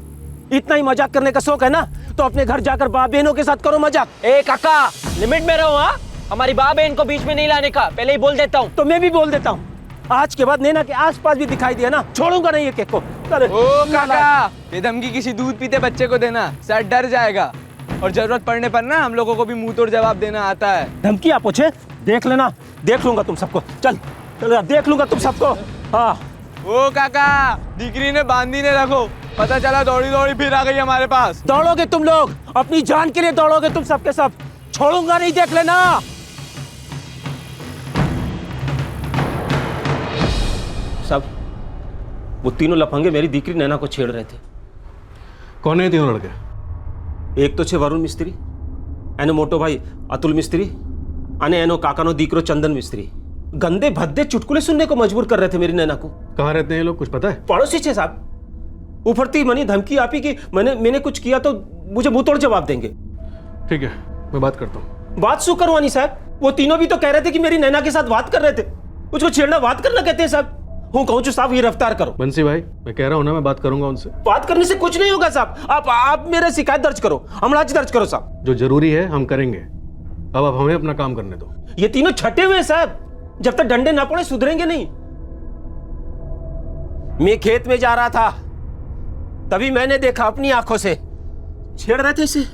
इतना ही मजाक करने का शौक है ना, तो अपने घर जाकर बाप बहनों के साथ करो मजाक। ए काका लिमिट में रहो। हाँ, हमारी बाप बहन को बीच में नहीं लाने का पहले ही बोल देता हूँ। तो मैं भी बोल देता हूँ, आज के बाद नैना के आसपास भी दिखाई दिया ना, छोड़ूंगा नहीं ये केक को। ओ काका ये धमकी किसी दूध पीते बच्चे को देना, सर डर जाएगा। और जरूरत पड़ने पर ना हम लोगों को भी मुंह तोड़ जवाब देना आता है। धमकी आप पूछे? देख लेना, देख लूंगा तुम सबको। चल चल देख लूंगा तुम सबको। हाँ। ओ काका डिग्री ने बांधी ने रखो, पता चला दौड़ी दौड़ी फिर आ गई हमारे पास। दौड़ोगे तुम लोग, अपनी जान के लिए दौड़ोगे तुम सबके सब, छोड़ूंगा नहीं, देख लेना। सब वो तीनों लफंगे मेरी दीकरी नैना को छेड़ रहे थे। कौन है तीनों लड़के? एक तो छे वरुण मिस्त्री, एनो मोटो भाई अतुल मिस्त्री, अने एनो काकानो दीकरो चंदन मिस्त्री। गंदे भद्दे चुटकुले सुनने को मजबूर कर रहे थे मेरी नैना को। कहाँ रहते हैं ये लोग, कुछ पता है? पड़ोसी छे साहब। उफरती मनी धमकी आपी कि मैंने कुछ किया तो मुझे मुंह तोड़ जवाब देंगे। ठीक है, मैं बात करता हूँ। बात शू करवानी साहब? वो तीनों भी तो कह रहे थे कि मेरी नैना के साथ बात कर रहे थे। उसको छेड़ना बात करना कहते हैं साहब। हूँ कहूँ साहब ये रफ्तार करो। बंसी भाई मैं कह रहा हूँ ना, मैं बात करूंगा उनसे। बात करने से कुछ नहीं होगा साहब। आप मेरे शिकायत दर्ज करो, हमलाज दर्ज करो साहब। जो जरूरी है हम करेंगे, अब आप हमें अपना काम करने दो। ये तीनों छटे हुए हैं साहब, जब तक डंडे ना पड़े सुधरेंगे नहीं। मैं खेत में जा रहा था, तभी मैंने देखा अपनी आंखों से, छेड़ रहे थे इसे।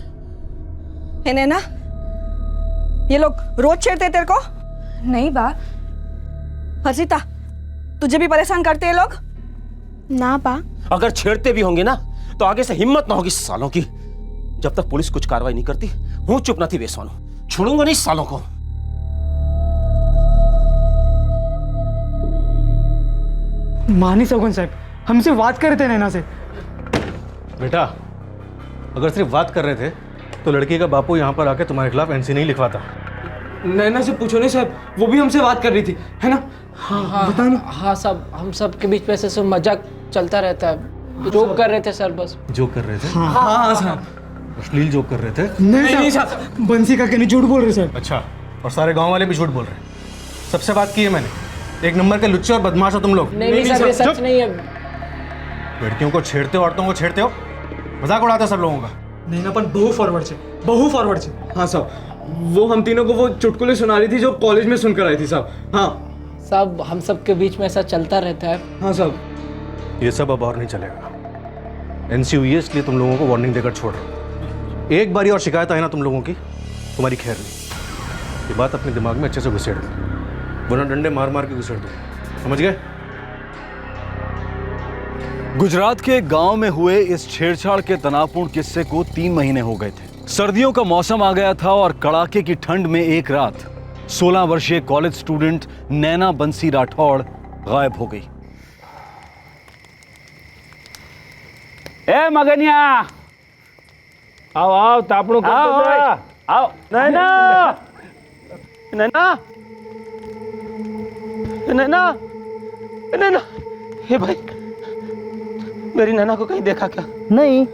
है नैना, ये लोग रोज छेड़ते तेरे को? नहीं बा। हर्षिता तुझे भी परेशान करते हैं लोग? ना पा। अगर छेड़ते भी होंगे ना तो आगे से हिम्मत ना होगी सालों की। जब तक पुलिस कुछ कार्रवाई नहीं करती हूं चुप ना थी बेसवानो, छोड़ूंगा नहीं सालों को। मानी सगुन साहब, हमसे बात कर रहे थे नैना से। बेटा, अगर सिर्फ बात कर रहे थे तो लड़की का बापू यहाँ पर आके तुम्हारे खिलाफ एनसी नहीं लिखवाता। नैना से पूछो नहीं साहब, वो भी हमसे बात कर रही थी, है ना? हाँ बता ना। हाँ साहब, हम सब के बीच में से मजाक चलता रहता है। जोक कर रहे थे सर, बस जोक कर रहे थे? हाँ साहब, अश्लील जोक कर रहे थे? नहीं साहब, बंसी का कहने झूठ बोल रहे साहब। अच्छा, और सारे गांव वाले भी झूठ बोल रहे हैं? सबसे बात की है मैंने, एक नंबर के लुच्चे और बदमाश हो तुम लोग। नहीं सर, ये सच नहीं है। लड़कियों को छेड़ते हो, औरतों को छेड़ते हो, मजाक उड़ाते हो सब लोगों का। नहीं ना, पर बहु फॉरवर्ड से। हाँ साहब, वो हम तीनों को वो चुटकुले सुना रही थी जो कॉलेज में सुनकर आई थी साहब। हाँ साहब, हम सब के बीच में ऐसा चलता रहता है। हाँ साहब, ये सब अब और नहीं चलेगा। एनसी हुई है इसलिए तुम लोगों को वार्निंग देकर छोड़ रहा हूं। एक बारी और शिकायत आए ना तुम लोगों की, तुम्हारी खैर नहीं। ये बात अपने दिमाग में अच्छे से घुसेड़ दो, वरना डंडे मार मार के घुसेड़ दो, समझ गए? गुजरात के एक गांव में हुए इस छेड़छाड़ के तनावपूर्ण किस्से को 3 महीने हो गए थे। सर्दियों का मौसम आ गया था और कड़ाके की ठंड में एक रात 16 वर्षीय कॉलेज स्टूडेंट नैना बंसी राठौड़ गायब हो गई। ए मगनिया, आओ आओ, तापड़ो आओ। नैना, नैना, नैना, नैना, हे भाई, मेरी नैना को कहीं देखा क्या? नहीं,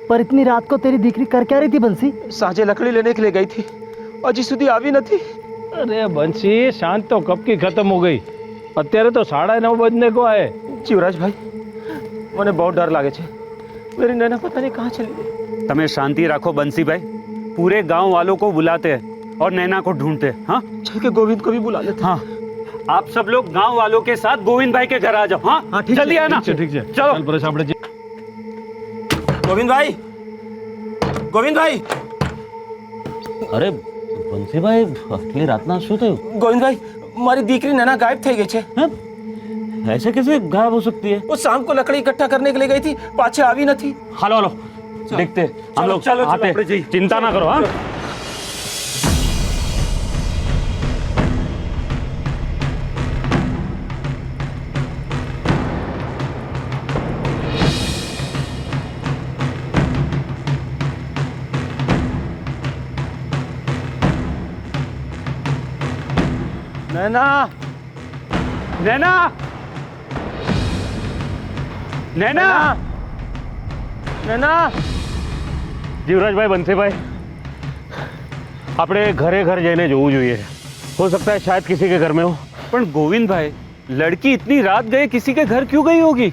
पर इतनी रात को तेरी दीकरी कर क्या रही थी बंसी? साझे लकड़ी लेने के लिए गई थी, अजी सुधी आवी नहीं। अरे बंसी, शांत तो कब की खत्म हो गई, અત્યારે तो 9:30 बजने को आए। शिवराज भाई, મને બહુ ડર લાગે છે। मेरी नैना पता नहीं कहाँ चली गई। तमें शांति रखो बंसी भाई, पूरे गांव वालों को बुलाते हैं और नैना को ढूंढते हैं। हाँ, चल के गोविंद को भी बुला लेते। हाँ, आप सब लोग गांव वालों के साथ गोविंद भाई के घर आ जाओ। हाँ, जल्दी आना। ठीक है, चलो। गोविंद भाई, गोविंद भाई। अरे बंसी भाई, आटली रातना શું થયું? गोविंद भाई, मारी दीकरी नैना गायब થઈ गई છે। ऐसे कैसे गायब हो सकती है? वो शाम को लकड़ी इकट्ठा करने के लिए गई थी, पाछे आवी नहीं। हेलो हेलो, देखते हम लोग आते, चिंता ना करो। हाँ, नैना, नैना, नैना, नैना। જીવરાજભાઈ, બંસીભાઈ, આપણે ઘરે ઘર જઈને જોવું જોઈએ। हो सकता है शायद किसी के घर में हो। पर गोविंद भाई, लड़की इतनी रात गए, किसी के घर क्यों गई होगी?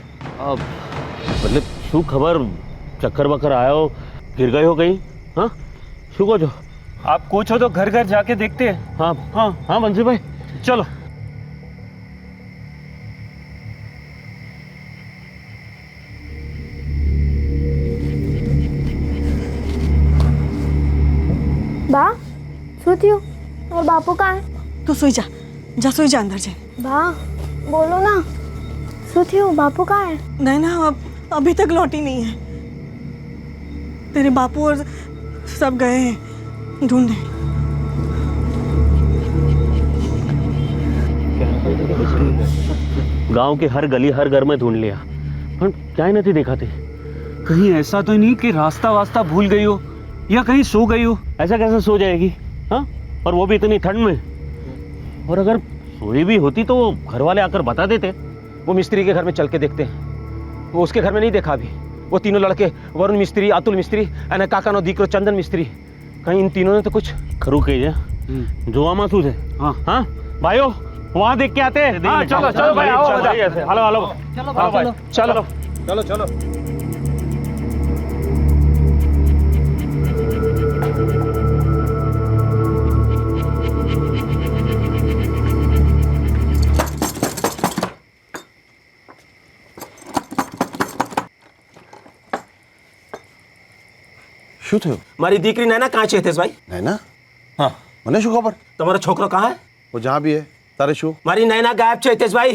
मतलब शू खबर, चक्कर बक्कर आया हो, गिर गए हो कहीं? हाँ, शू को जो आप कुछ हो तो घर घर जाके देखते हैं। हाँ हाँ हाँ बंसी भाई, चलो। बा, શું થયું? और बापू कहाँ है? तू सोई जा, जा सोई जा अंदर जा। बा, बोलो ना, શું થયું? बापू कहाँ है? नहीं ना, अभी तक लौटी नहीं है। तेरे बापू और सब गए हैं ढूंढने। गांव के हर गली हर घर में ढूंढ लिया, पर क्या ही नहीं देखा थे। कहीं ऐसा तो नहीं कि रास्ता वास्ता भूल गई हो या कहीं सो गई हो? ऐसा कैसे सो जाएगी? हाँ, और वो भी इतनी ठंड में। और अगर सोई भी होती तो घर वाले आकर बता देते। वो मिस्त्री के घर में चल के देखते हैं। वो उसके घर में नहीं देखा अभी। वो तीनों लड़के, वरुण मिस्त्री, अतुल मिस्त्री और काका नो दीकरो चंदन मिस्त्री, कहीं इन तीनों ने तो कुछ खरू कही जोवा मासूस है। हाँ हाँ भाइयों, वहाँ देख के आते हैं। हाँ, चलो चलो भाई, आओ। हेलो हेलो, चलो चलो चलो चलो। શું થયું? મારી દીકરી નૈના કાં છે હિતેશભાઈ? नैना? हाँ, મને શું ખબર? તમારો છોકરો कहाँ है? वो जहाँ भी है, तारे शू? મારી નૈના ગાયબ છે હિતેશભાઈ।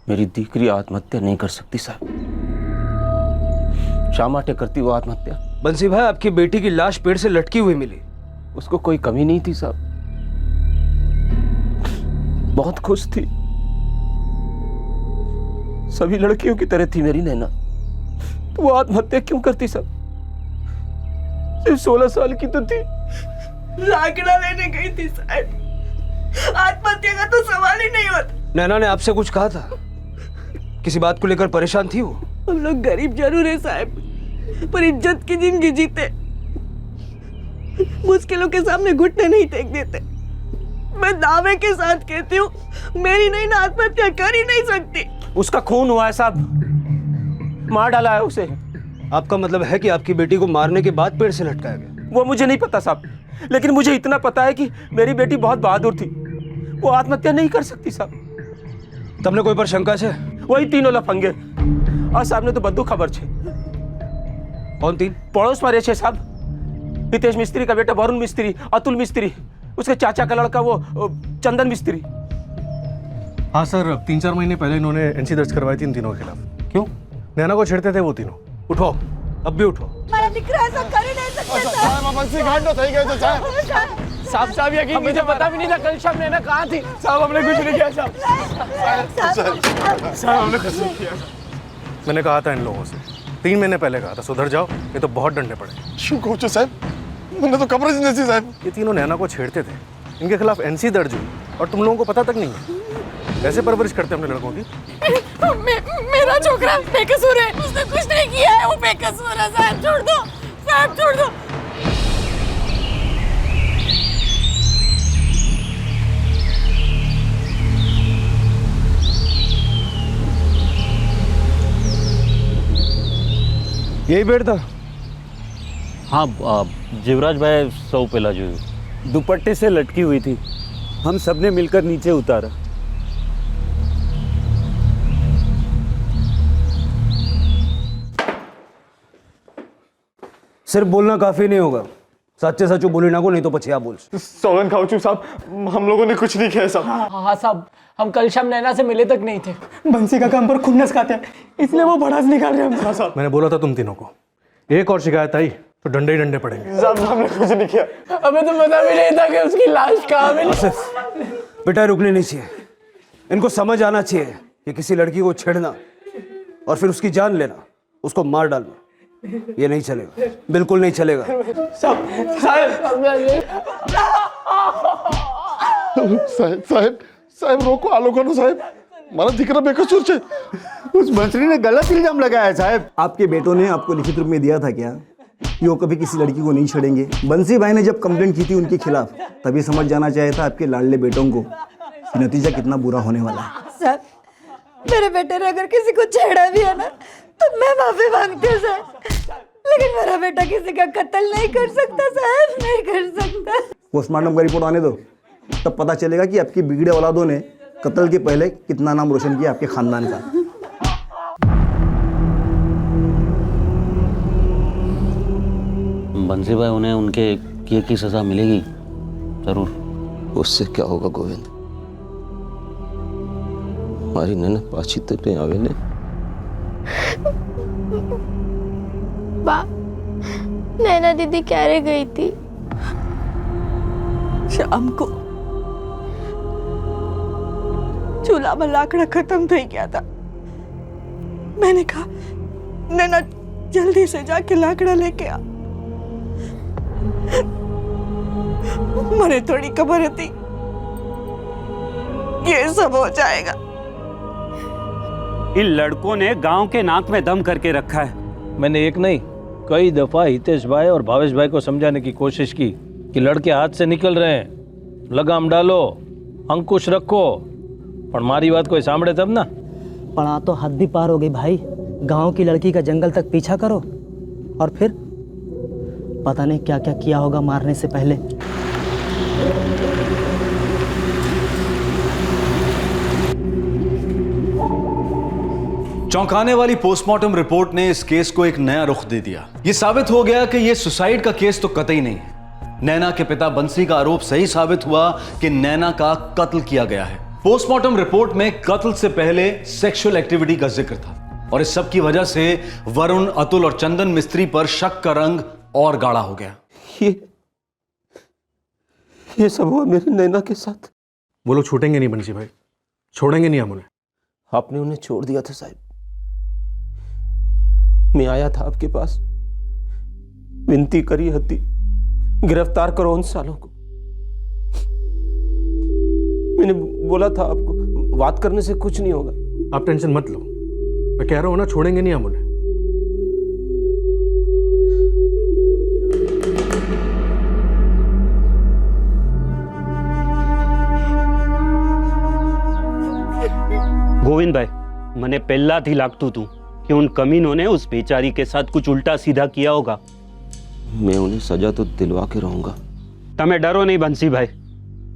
मेरी दीकरी आत्महत्या नहीं कर सकती साहब। शा माटे करती वो आत्महत्या? बंसी भाई, आपकी बेटी की लाश पेड़ से लटकी हुई मिली। उसको कोई कमी नहीं थी साहब, बहुत खुश थी, सभी लड़कियों की तरह थी मेरी नैना। तो वो आत्महत्या क्यों करती साहब? सिर्फ 16 साल की तो थी। लाकड़ा लेने गई थी साहब, आत्महत्या का तो सवाल ही नहीं होता। नैना ने आपसे कुछ कहा था? किसी बात को लेकर परेशान थी वो? हम लोग गरीब जरूर है साहब, पर इज्जत की जिंदगी जीते, मुश्किलों के सामने घुटने नहीं टेक देते। मैं दावे के साथ कहती हूँ, मेरी नहीं ना आत्महत्या कर ही नहीं सकती। उसका खून हुआ है साहब, मार डाला है उसे। आपका मतलब है कि आपकी बेटी को मारने के बाद पेड़ से लटकाया गया? वो मुझे नहीं पता साहब, लेकिन मुझे इतना पता है कि मेरी बेटी बहुत बहादुर थी, वो आत्महत्या नहीं कर सकती साहब। तमने कोई पर शंका है? वही तीनों लफंगे और साहब ने तो बद्दू खबर छे। कौन तीन? पड़ोस में रहे छे साहब, हितेश मिस्त्री का बेटा वरुण मिस्त्री, अतुल मिस्त्री, उसके चाचा का लड़का वो चंदन मिस्त्री। हाँ सर, 3-4 महीने पहले इन्होंने एनसी दर्ज करवाई थी इन तीनों के खिलाफ। क्यों? नैना को छेड़ते थे वो तीनों। उठो, अब भी उठो। मेरा दिखरा ऐसा कर ही नहीं सकता साहब यकीन मुझे पता भी नहीं था कल शाम नैना कहाँ थी। साहब हमने कुछ नहीं किया साहब, हमने कुछ नहीं किया। मैंने कहा था इन लोगों से, 3 महीने पहले कहा था सुधर जाओ, ये तो बहुत डंडे पड़े। क्यों कोच साहब, मैंने तो कमरे नहीं थी साहब। ये तीनों नैना को छेड़ते थे, इनके खिलाफ एनसी दर्ज हुई और तुम लोगों को पता तक नहीं है। ऐसे परवरिश करते अपने लड़कों की। मेरा छोकरा बेकसूर है, उसने कुछ नहीं किया है, वो बेकसूर है साहब, छोड़ दो साहब, छोड़ दो। यही बेड था? हाँ, जीवराज भाई सौ पेला जो दुपट्टे से लटकी हुई थी, हम सबने मिलकर नीचे उतारा। सिर्फ बोलना काफी नहीं होगा, सच्चे सचो बोली ना को, नहीं तो पछिया बोल। सोलन खाऊचू साहब, हम लोगों ने कुछ नहीं किया साहब। हाँ साहब, हम कल शाम नैना से मिले तक नहीं थे। बंसी का काम पर खुन्नस खाते हैं, इसलिए वो भड़ास निकाल रहे हैं साहब। मैंने बोला था तुम तीनों को, एक और शिकायत आई तो डंडे ही डंडे पड़ेंगे। साहब हमने कुछ नहीं किया, हमें तो पता भी नहीं था कि उसकी लाश कहाँ मिली। बेटा रुकने नहीं चाहिए, इनको समझ आना चाहिए कि किसी लड़की को छेड़ना और फिर उसकी जान लेना, उसको मार डालना, ये नहीं चलेगा, बिल्कुल नहीं चलेगा। साहब रोको, आलो करो साहब, मारा दिकरा बेकसूर छे। उस बंसरी ने गलत इल्जाम लगाया है साहब। आपके बेटों ने आपको लिखित रूप में दिया था क्या कि वो कभी किसी लड़की को नहीं छेड़ेंगे? बंसी भाई ने जब कंप्लेंट की थी उनके खिलाफ, तभी समझ जाना चाहिए था आपके लाडले बेटों को कि नतीजा कितना बुरा होने वाला है। सर, मेरे बेटे ने अगर किसी को छेड़ा भी है ना, तो मैं माफी मांगती हूँ सर, लेकिन मेरा बेटा किसी का कत्ल नहीं कर सकता साहब, नहीं कर सकता। पोस्टमार्टम का रिपोर्ट आने दो, तब पता चलेगा कि आपकी बिगड़े औलादों ने कत्ल के पहले कितना नाम रोशन किया आपके खानदान का। बंसी भाई, उन्हें उनके किए की सजा मिलेगी जरूर। उससे क्या होगा गोविंद, हमारी नैना पाछी तक नहीं आवे ने। बा, नैना दीदी कह रही गई थी शाम को चूल्हा में लाकड़ा खत्म થઈ गया था। मैंने कहा नैना जल्दी से जाके लाकड़ा लेके आ। मुझे थोड़ी खबर थी ये सब हो जाएगा। इन लड़कों ने गांव के नाक में दम करके रखा है। मैंने एक नहीं कई दफा हितेश भाई और भावेश भाई को समझाने की कोशिश की कि लड़के हाथ से निकल रहे हैं, लगाम डालो, अंकुश रखो, पर मारी बात कोई सामने तब ना। पढ़ा तो हद भी पार हो गई भाई, गांव की लड़की का जंगल तक पीछा करो और फिर पता नहीं क्या क्या किया होगा मारने से पहले। चौंकाने वाली पोस्टमार्टम रिपोर्ट ने इस केस को एक नया रुख दे दिया। यह साबित हो गया कि यह सुसाइड का केस तो कतई नहीं है। नैना के पिता बंसी का आरोप सही साबित हुआ कि नैना का कत्ल किया गया है। पोस्टमार्टम रिपोर्ट में कत्ल से पहले सेक्सुअल एक्टिविटी का जिक्र था और इस सब की वजह से वरुण, अतुल और चंदन मिस्त्री पर शक का रंग और गाढ़ा हो गया। ये सब हुआ मेरी नैना के साथ। वो लोग छूटेंगे नहीं बंसी भाई, छोड़ेंगे नहीं हम उन्हें। आपने उन्हें छोड़ दिया था साहब। मैं आया था आपके पास, विनती करी हती, गिरफ्तार करो उन सालों को। मैंने बोला था आपको, बात करने से कुछ नहीं होगा। आप टेंशन मत लो, मैं कह रहा हूं ना, छोड़ेंगे नहीं हम उन्हें। ગોવિંદભાઈ, મને પહેલાથી લાગતું હતું કે ઉન કમીનોને उस बेचारी के साथ कुछ उल्टा सीधा किया होगा। मैं उन्हें सजा तो दिलवा के रहूंगा। તમે ડરો નહીં બંસીભાઈ,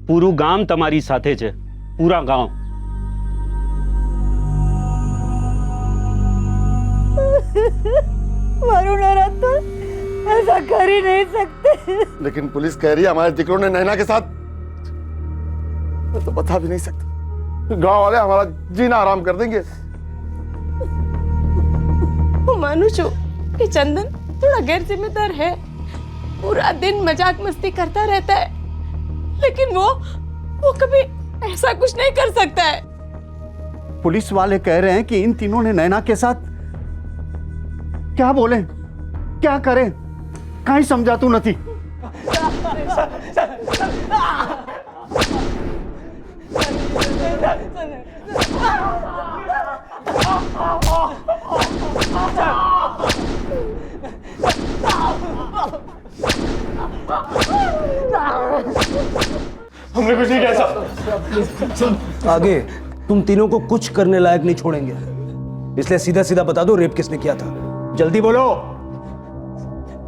પૂરું ગામ તમારી સાથે છે, પૂરા ગામ। वरुण और अतुल ऐसा कर ही नहीं सकते। लेकिन पुलिस कह रही है हमारे जिक्रों ने नैना के साथ। मैं तो बता भी नहीं सकता, गांव वाले हमारा जीना आराम कर देंगे। હું માનું છું कि चंदन थोड़ा गैर जिम्मेदार है, पूरा दिन मजाक मस्ती करता रहता है, लेकिन वो कभी ऐसा कुछ नहीं कर सकता है। पुलिस वाले कह रहे हैं कि इन तीनों ने नैना के साथ। क्या बोले, क्या करें, कहीं समझातू नहीं। हमने कुछ नहीं किया साहब। आगे तुम तीनों को कुछ करने लायक नहीं छोड़ेंगे, इसलिए सीधा सीधा बता दो रेप किसने किया था। जल्दी बोलो।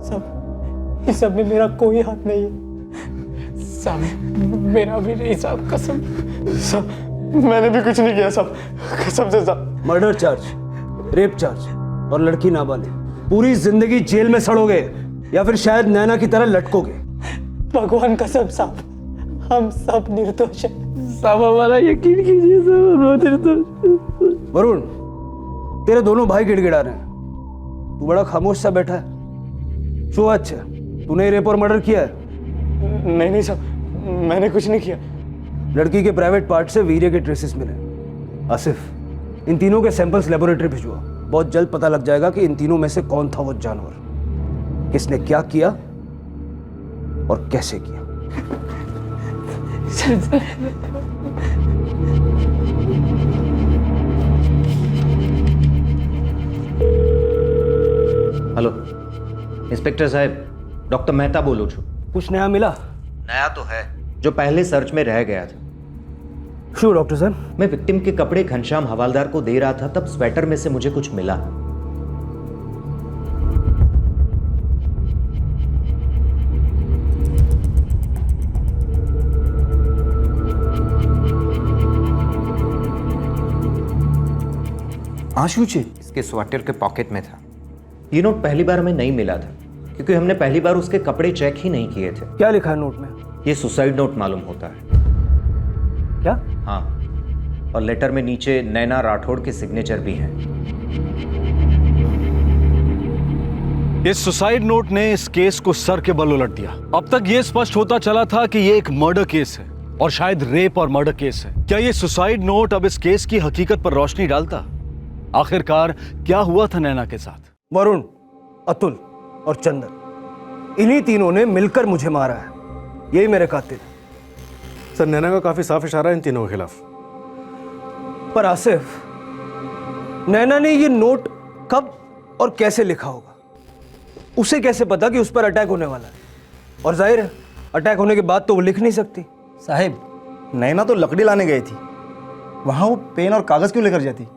सब इस सब में मेरा कोई हाथ नहीं है साहब, मेरा भी नहीं साहब, कसम साहब, मैंने भी कुछ नहीं किया साहब, कसम से साहब। मर्डर चार्ज, रेप चार्ज और लड़की नाबालिग, पूरी जिंदगी जेल में सड़ोगे या फिर शायद नैना की तरह लटकोगे। भगवान कसम साहब, हम सब निर्दोष हैं साहब, हमारा यकीन कीजिए साहब, हम निर्दोष। वरुण, तेरे दोनों भाई गिड़गिड़ा रहे हैं, तू बड़ा खामोश सा बैठा है। शो अच्छा, तूने रेप और मर्डर किया है? नहीं साहब, मैंने कुछ नहीं किया। लड़की के प्राइवेट पार्ट से वीर्य के ट्रेसेस मिले। आसिफ, इन तीनों के सैंपल्स लेबोरेटरी भिजवा, बहुत जल्द पता लग जाएगा कि इन तीनों में से कौन था वो जानवर, किसने क्या किया और कैसे किया। हेलो इंस्पेक्टर साहब, डॉक्टर मेहता बोलूँ છું। कुछ नया मिला? नया तो है, जो पहले सर्च में रह गया था। शू डॉक्टर साहब? मैं विक्टिम के कपड़े घनश्याम हवालदार को दे रहा था, तब स्वेटर में से मुझे कुछ मिला। आशु जी, इसके स्वेटर के पॉकेट में था। ये नोट पहली बार हमें नहीं मिला था, क्योंकि हमने पहली बार उसके कपड़े चेक ही नहीं किए थे। क्या लिखा है नोट में? ये सुसाइड नोट मालूम होता है। क्या? हाँ, और लेटर में नीचे नैना राठौड़ के सिग्नेचर भी हैं। इस सुसाइड नोट ने इस केस को सर के बल उलट दिया। अब तक यह स्पष्ट होता चला था कि यह एक मर्डर केस है और शायद रेप और मर्डर केस है। क्या यह सुसाइड नोट अब इस केस की हकीकत पर रोशनी डालता? आखिरकार क्या हुआ था नैना के साथ? वरुण, अतुल और चंदन, इन्हीं तीनों ने मिलकर मुझे मारा है, यही मेरे कातिल। सर, नैना का काफी साफ इशारा है इन तीनों के खिलाफ। पर आसिफ, नैना ने ये नोट कब और कैसे लिखा होगा? उसे कैसे पता कि उस पर अटैक होने वाला है? और जाहिर है अटैक होने के बाद तो वो लिख नहीं सकती। साहिब, नैना तो लकड़ी लाने गई थी, वहां वो पेन और कागज क्यों लेकर जाती?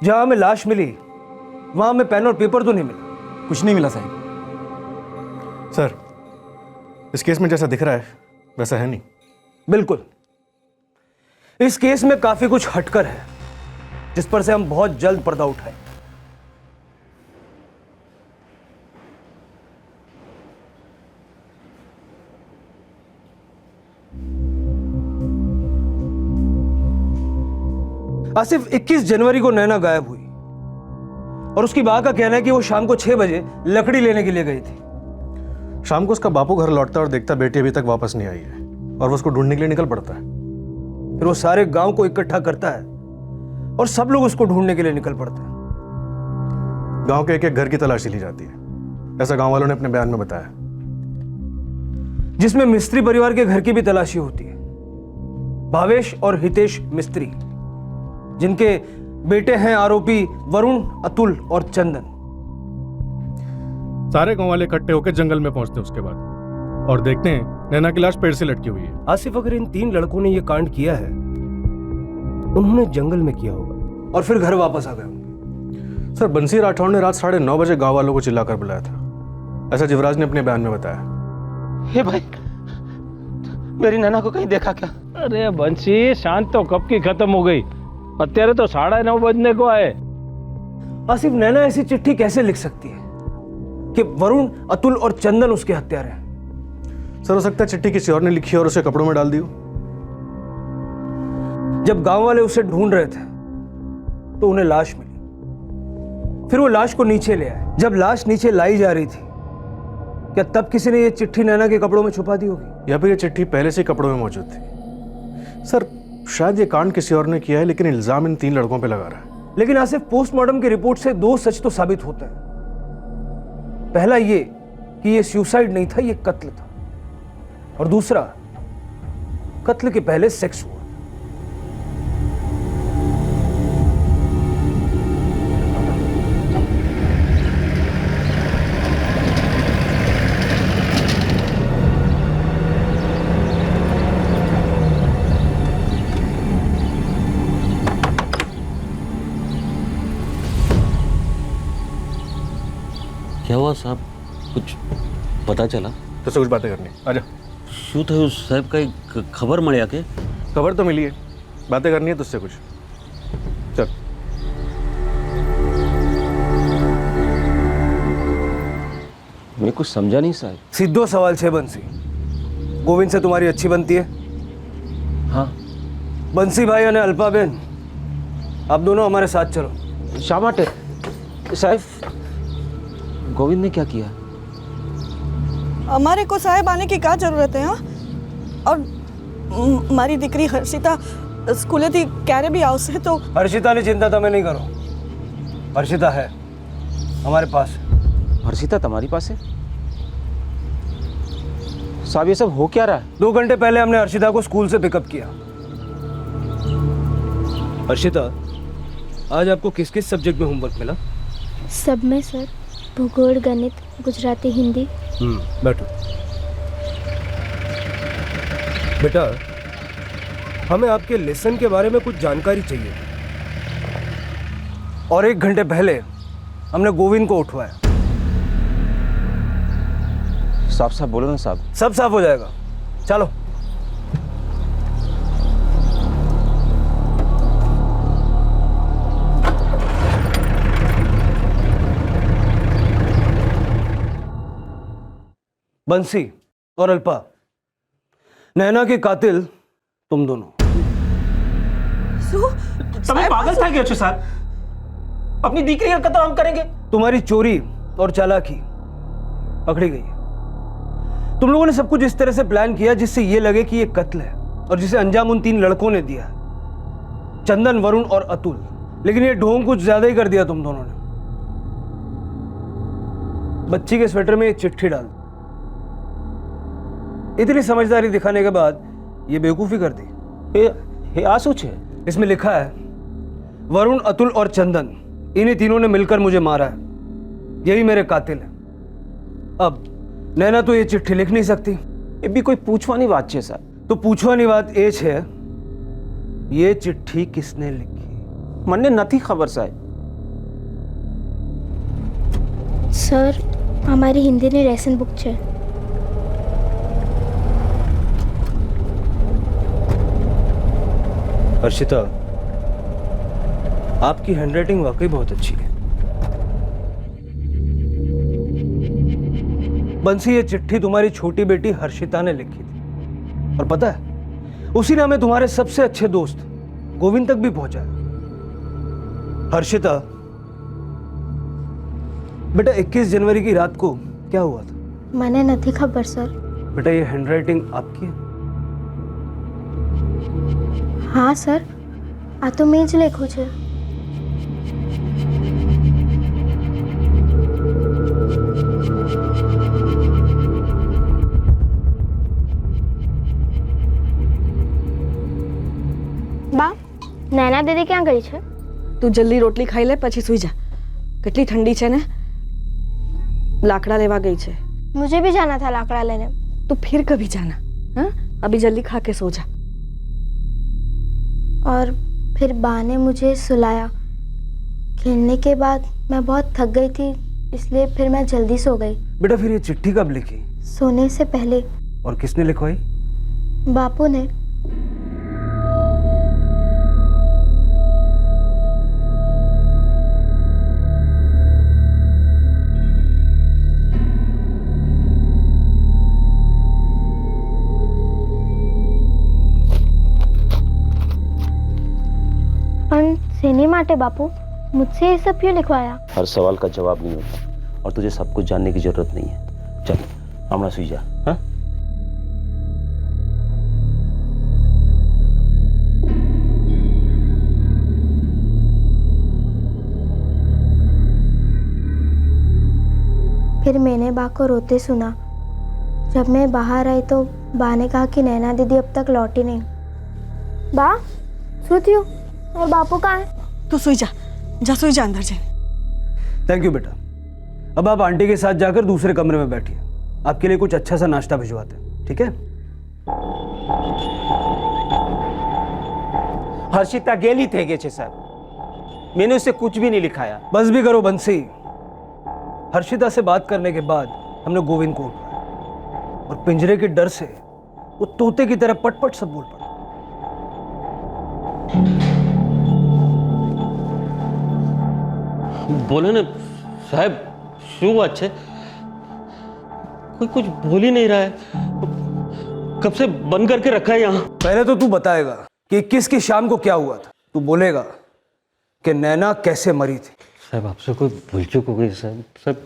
जहां हमें लाश मिली वहां हमें पेन और पेपर तो नहीं मिला। कुछ नहीं मिला साहिब। सर, इस केस में जैसा दिख रहा है वैसा है नहीं। बिल्कुल, इस केस में काफी कुछ हटकर है, जिस पर से हम बहुत जल्द पर्दा उठाएं। आसिफ, 21 जनवरी को नैना गायब हुई और उसकी मां का कहना है कि वो शाम को 6 बजे लकड़ी लेने के लिए गई थी। शाम को उसका बापू घर लौटता और देखता बेटी अभी तक वापस नहीं आई है और वो उसको ढूंढने के लिए निकल पड़ता है। फिर वो सारे गांव को इकट्ठा करता है और सब लोग उसको ढूंढने के लिए निकल पड़ते हैं। गांव के एक घर की तलाशी ली जाती है, ऐसा गांव वालों ने अपने बयान में बताया, जिसमें मिस्त्री परिवार के घर की भी तलाशी होती है। भावेश और हितेश मिस्त्री, जिनके बेटे हैं आरोपी वरुण, अतुल और चंदन। सारे गांव वाले इकट्ठे होकर जंगल में पहुंचते उसके बाद और देखते हैं नैना की लाश पेड़ से लटकी हुई है। आसिफ, अगर इन 3 लड़कों ने यह कांड किया है, उन्होंने जंगल में किया होगा और फिर घर वापस आ गए होंगे। सर, बंसी राठौड़ ने रात 9:30 बजे गांव वालों को चिल्लाकर बुलाया था, ऐसा युवराज ने अपने बयान में बताया। हे भाई, मेरी नैना को कहीं देखा क्या? अरे बंसी, शांत तो कब की खत्म हो गई, અત્યારે तो 9:30 बजने को आए। आसिफ, नैना ऐसी चिट्ठी कैसे लिख सकती है कि वरुण, अतुल और चंदन उसके हत्यारे हैं? सर, हो सकता है चिट्ठी किसी और ने लिखी और उसे कपड़ों में डाल दी हो। जब गांव वाले उसे ढूंढ रहे थे तो उन्हें लाश मिली, फिर वो लाश को नीचे ले आए। जब लाश नीचे लाई जा रही थी, क्या तब किसी ने ये चिट्ठी नैना के कपड़ों में छुपा दी होगी? या फिर ये चिट्ठी पहले से कपड़ों में मौजूद थी? सर, शायद ये कांड किसी और ने किया है, लेकिन इल्जाम इन 3 लड़कों पे लगा रहा है। लेकिन आसिफ, पोस्टमार्टम की रिपोर्ट से 2 सच तो साबित होते हैं। पहला ये कि ये सुसाइड नहीं था, ये कत्ल था, और दूसरा, कत्ल के पहले सेक्स हुआ। क्या हुआ साहब, कुछ पता चला? तो कुछ बातें करनी, आजा। શું થયું સાહેબ, કઈ ખબર મળ્યા કે? खबर तो मिली है, बातें करनी है तुझसे कुछ, चल। मैं कुछ समझा नहीं साहब। सीधो सवाल छे बंसी, गोविंद से तुम्हारी अच्छी बनती है? हाँ। बंसी भाई और अल्पाबेन, आप दोनों हमारे साथ चलो। શા માટે સાહેબ? गोविंद ने क्या किया? हमारे को साहेब आने की क्या जरूरत है? हाँ, और मारी दीकरी हर्षिता स्कूले थी क्यारे भी आवशे तो। हर्षिता ने चिंता તમે नहीं करो, हर्षिता है हमारे पास। हर्षिता तुम्हारी पास है? साहब, ये सब हो क्या रहा है? 2 घंटे पहले हमने हर्षिता को स्कूल से पिकअप किया। हर्षिता, आज आपको किस किस सब्जेक्ट में होमवर्क मिला? सब में सर, भूगोल, गणित, गुजराती, हिंदी। बैठो। बेटा, हमें आपके लेसन के बारे में कुछ जानकारी चाहिए, और 1 घंटे पहले हमने गोविंद को उठवाया। साफ साफ बोलो ना साहब। सब साफ हो जाएगा, चलो। बंसी और अल्पा, नैना के कातिल तुम दोनों। તમે પાગલ થઈ ગયો છો સાહેબ? अपनी दीकरी का कत्ल हम करेंगे? तुम्हारी चोरी और चालाकी पकड़ी गई है। तुम लोगों ने सब कुछ इस तरह से प्लान किया जिससे ये लगे कि ये कत्ल है, और जिसे अंजाम उन 3 लड़कों ने दिया, चंदन, वरुण और अतुल। लेकिन ये ढोंग कुछ ज्यादा ही कर दिया तुम दोनों ने। बच्ची के स्वेटर में एक चिट्ठी डाल दी। इतनी समझदारी दिखाने के बाद ये बेवकूफी कर दी। आसूच है, इसमें लिखा है वरुण, अतुल और चंदन, इन्हीं तीनों ने मिलकर मुझे मारा है, यही मेरे कातिल है। अब नैना तो ये चिट्ठी लिख नहीं सकती, ये भी कोई पूछवानी बात है सर। तो पूछवानी बात ये है, ये चिट्ठी किसने लिखी? मने नहीं खबर साहब। सर, हमारी हिंदी ने लेसन बुक है। हर्षिता, आपकी हैंडराइटिंग वाकई बहुत अच्छी है। बंसी, ये चिट्ठी तुम्हारी छोटी बेटी हर्षिता ने लिखी थी, और पता है, उसी ने हमें तुम्हारे सबसे अच्छे दोस्त गोविंद तक भी पहुंचाया। हर्षिता, बेटा 21 जनवरी की रात को क्या हुआ था? मैंने नहीं खबर सर। बेटा ये हैंडराइटिंग आपकी है? हाँ सर, आ तो मैं જ લખું છે। બા, નૈના દીદી ક્યાં ગઈ છે? તું જલ્દી રોટલી ખાઈ લે પછી સૂઈ જા। કેટલી ઠંડી છે ને। લાકડા લેવા ગઈ છે। मुझे भी जाना था लाकड़ा लेने। तो फिर कभी जाना। हाँ, अभी जल्दी खा के सो जा। और फिर बा ने मुझे सुलाया। खेलने के बाद मैं बहुत थक गई थी, इसलिए फिर मैं जल्दी सो गई। बेटा फिर ये चिट्ठी कब लिखी? सोने से पहले। और किसने लिखवाई? बापू ने। सेने माटे बापू, मुझसे ये सब क्यों लिखवाया? हर सवाल का जवाब नहीं होता और तुझे सब कुछ जानने की जरूरत नहीं है। चल हमारा सुई जा। हाँ? फिर मैंने बा को रोते सुना। जब मैं बाहर आई तो बा ने कहा कि नैना दीदी अब तक लौटी नहीं। बा, सोती हूँ और बापू कहाँ है? तो सोई जा, जा सोई जा अंदर जा। थैंक यू बेटा। अब आप आंटी के साथ जाकर दूसरे कमरे में बैठिए, आपके लिए कुछ अच्छा सा नाश्ता भिजवाते हैं, ठीक है? हर्षिता गेली थे गे साहब, मैंने उसे कुछ भी नहीं लिखाया। बस भी करो बंसी। हर्षिता से बात करने के बाद हमने गोविंद को उठाया और पिंजरे के डर से वो तोते की तरह पटपट सब बोल पड़ा। बोले ना साहब, शू बात है? कोई कुछ बोल ही नहीं रहा है, कब से बंद करके रखा है यहाँ। पहले तो तू बताएगा कि 21 की शाम को क्या हुआ था। तू बोलेगा कि नैना कैसे मरी थी। साहब आपसे कोई भूल चूक हो गई साहब। साहब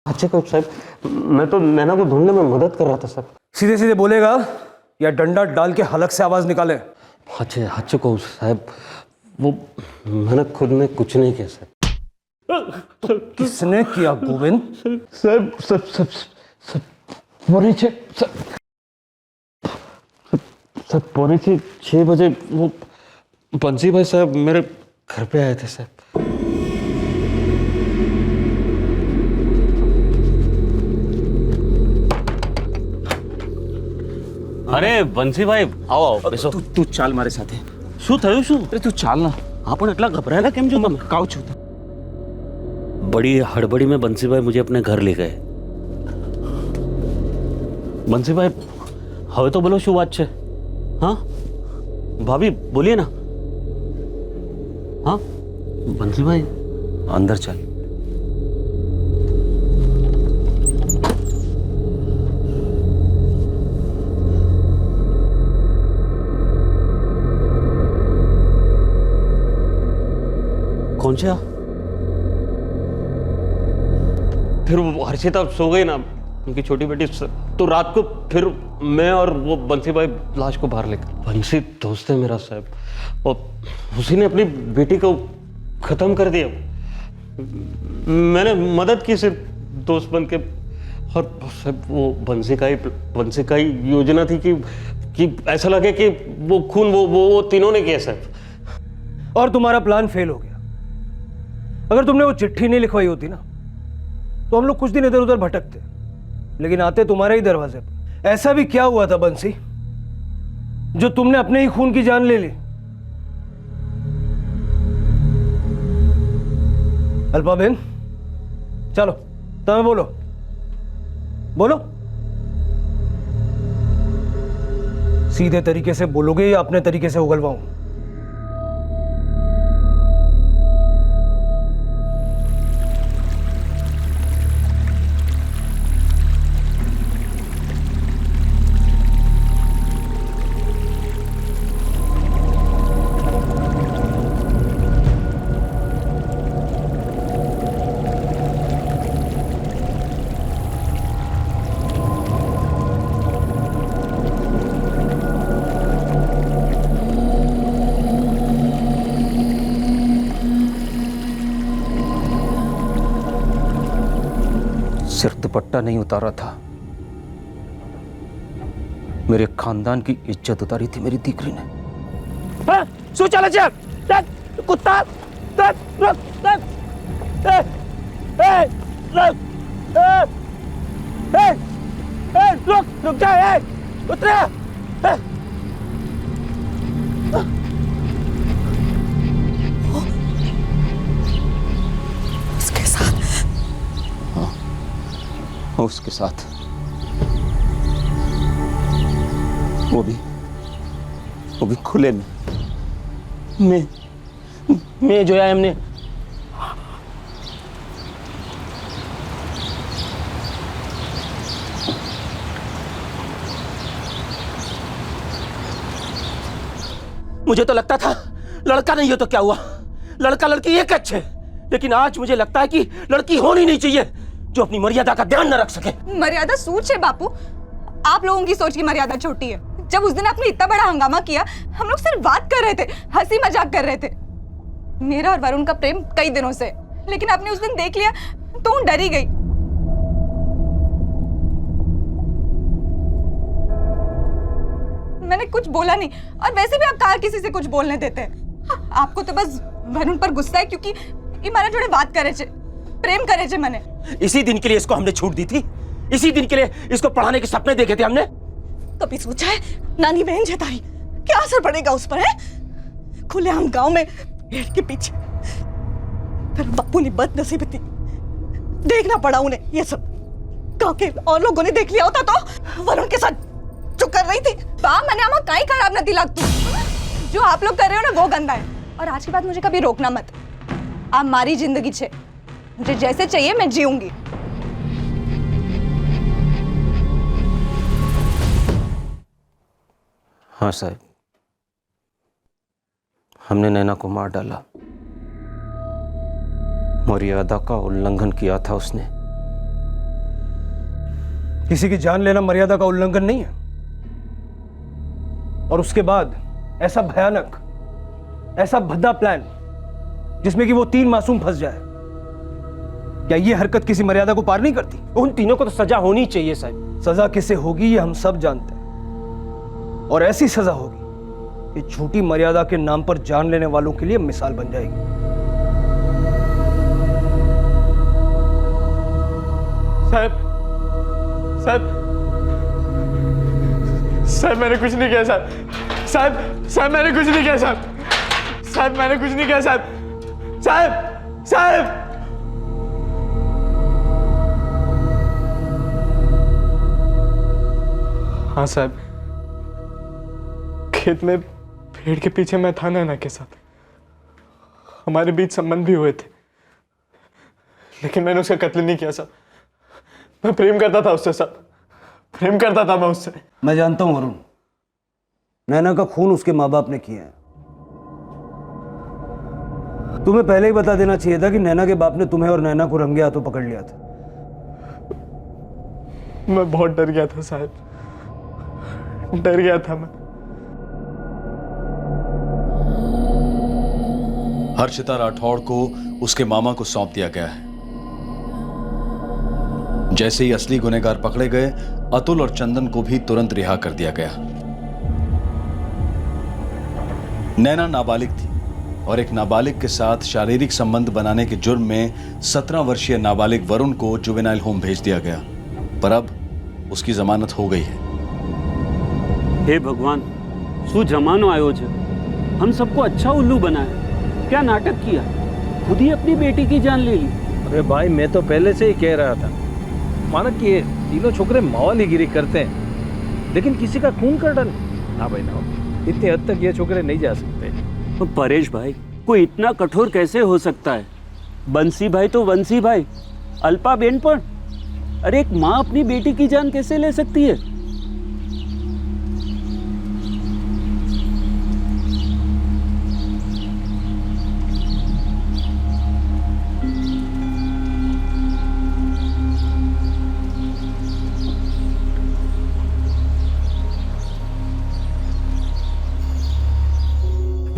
अच्छा कहो साहब, मैं तो नैना को ढूंढने में मदद कर रहा था साहब। सीधे सीधे बोलेगा या डंडा डाल के हलक से आवाज निकाले? अच्छा कहो साहब, वो मैंने खुद में कुछ नहीं किया साहब। किसने किया गोविंद? साहब सब पौने 6 बजे वो बंसी भाई साहब मेरे घर पे आए थे साहब। अरे बंसी भाई आओ બેસો। તું ચાલ મારી સાથે। શું થયું શું? અરે તું ચાલ ના। હા પણ એટલા ગભરાયેલા કેમ છો તમે? કાઉ છું। बड़ी हड़बड़ी में बंसी भाई मुझे अपने घर ले गए। बंसी भाई હવે તો બોલો શું વાત છે? हाँ भाभी बोलिए ना। हाँ बंसी भाई अंदर चल। कौन सा? फिर वो हर्षिता सो गई ना, उनकी छोटी बेटी, तो रात को फिर मैं और वो बंसी भाई लाश को बाहर लेकर। बंसी दोस्त है मेरा साहब, और उसी ने अपनी बेटी को खत्म कर दिया। मैंने मदद की सिर्फ दोस्त बन के, और साहब वो बंसी का ही योजना थी कि ऐसा लगे कि वो खून वो तीनों ने किया साहब। और तुम्हारा प्लान फेल हो गया। अगर तुमने वो चिट्ठी नहीं लिखवाई होती ना, तो हम लोग कुछ दिन इधर उधर भटकते, लेकिन आते तुम्हारे ही दरवाजे पर। ऐसा भी क्या हुआ था बंसी जो तुमने अपने ही खून की जान ले ली? अल्पा बहन चलो, तुम्हें बोलो सीधे तरीके से बोलोगे या अपने तरीके से उगलवाऊं? दुपट्टा नहीं उतारा था, मेरे खानदान की इज्जत उतारी थी मेरी दीकरी ने। चल कुत्ता रुक जा, उतरे। उसके साथ, हाँ, उसके साथ, वो भी खुले में। मैं जो है हमने मुझे तो लगता था लड़का नहीं हो तो क्या हुआ, लड़का लड़की एक अच्छे, लेकिन आज मुझे लगता है कि लड़की होनी नहीं चाहिए जो अपनी मर्यादा का ध्यान न रख सके। मर्यादा सोच है बापू, आप लोगों की सोच की मर्यादा छोटी है। जब उस दिन आपने इतना बड़ा हंगामा किया, हम लोग सिर्फ बात कर रहे थे, हंसी मजाक कर रहे थे, मेरा और वरुण का प्रेम कई दिनों से, लेकिन आपने उस दिन देख लिया तो डर ही गई। मैंने कुछ बोला नहीं, और वैसे भी आप कहाँ किसी से कुछ बोलने देते हैं। आपको तो बस वरुण पर गुस्सा है क्योंकि हमारा जोड़े बात करे छे, प्रेम करे छे। मैंने इसी दिन के लिए इसको हमने छूट दी थी, इसी दिन के लिए इसको पढ़ाने के सपने देखे थे हमने। कभी सोचा है नानी बहन जताई क्या असर पड़ेगा उस पर है? खुलेआम गांव में पेड़ के पीछे फिर बापू ने बदनसीबी देखना पड़ा उन्हें ये सब। गांव के और लोगों ने देख लिया होता तो वरुण के साथ जो कर रही थी मैंने आमा कहीं खराब न दिला तू। जो आप लोग कर रहे हो ना वो गंदा है, और आज के बाद मुझे कभी रोकना मत। आप मारी जिंदगी छे, मुझे जैसे चाहिए मैं जीऊंगी। हाँ साहब, हमने नैना को मार डाला, मर्यादा का उल्लंघन किया था उसने। किसी की जान लेना मर्यादा का उल्लंघन नहीं है, और उसके बाद ऐसा भयानक, ऐसा भद्दा प्लान जिसमें कि वो 3 मासूम फंस जाए, क्या ये हरकत किसी मर्यादा को पार नहीं करती? उन तीनों को तो सजा होनी चाहिए साहब। सजा किसे होगी ये हम सब जानते हैं, और ऐसी सजा होगी कि झूठी मर्यादा के नाम पर जान लेने वालों के लिए मिसाल बन जाएगी। साहब मैंने कुछ नहीं किया साहब मैंने कुछ नहीं किया साहब मैंने कुछ नहीं किया साहब हाँ साहब, खेत में पेड़ के पीछे मैं था नैना के साथ, हमारे बीच संबंध भी हुए थे, लेकिन मैंने उसका कत्ल नहीं किया साहब। मैं प्रेम करता था उससे साहब, प्रेम करता था मैं उससे। मैं जानता हूं वरुण, नैना का खून उसके माँ बाप ने किया है। तुम्हें पहले ही बता देना चाहिए था कि नैना के बाप ने तुम्हें और नैना को रंगे हाथों पकड़ लिया था। मैं बहुत डर गया था साहब, डर गया था मैं। हर्षिता राठौड़ को उसके मामा को सौंप दिया गया है। जैसे ही असली गुनहगार पकड़े गए, अतुल और चंदन को भी तुरंत रिहा कर दिया गया। नैना नाबालिग थी और एक नाबालिग के साथ शारीरिक संबंध बनाने के जुर्म में 17 वर्षीय नाबालिग वरुण को जुवेनाइल होम भेज दिया गया, पर अब उसकी जमानत हो गई है। हे भगवान, सु जमानो आयो छे, हम सबको अच्छा उल्लू बनाया, क्या नाटक किया, खुद ही अपनी बेटी की जान ले ली। अरे भाई, मैं तो पहले से ही कह रहा था, माना कि ये तीनों छोकरे मवालीगिरी करते हैं, लेकिन किसी का खून कर डाले ना भाई ना, इतनी हद तक ये छोकरे नहीं जा सकते। तो परेश भाई, कोई इतना कठोर कैसे हो सकता है? बंसी भाई तो बंसी भाई, अल्पा बेन पर, अरे एक माँ अपनी बेटी की जान कैसे ले सकती है?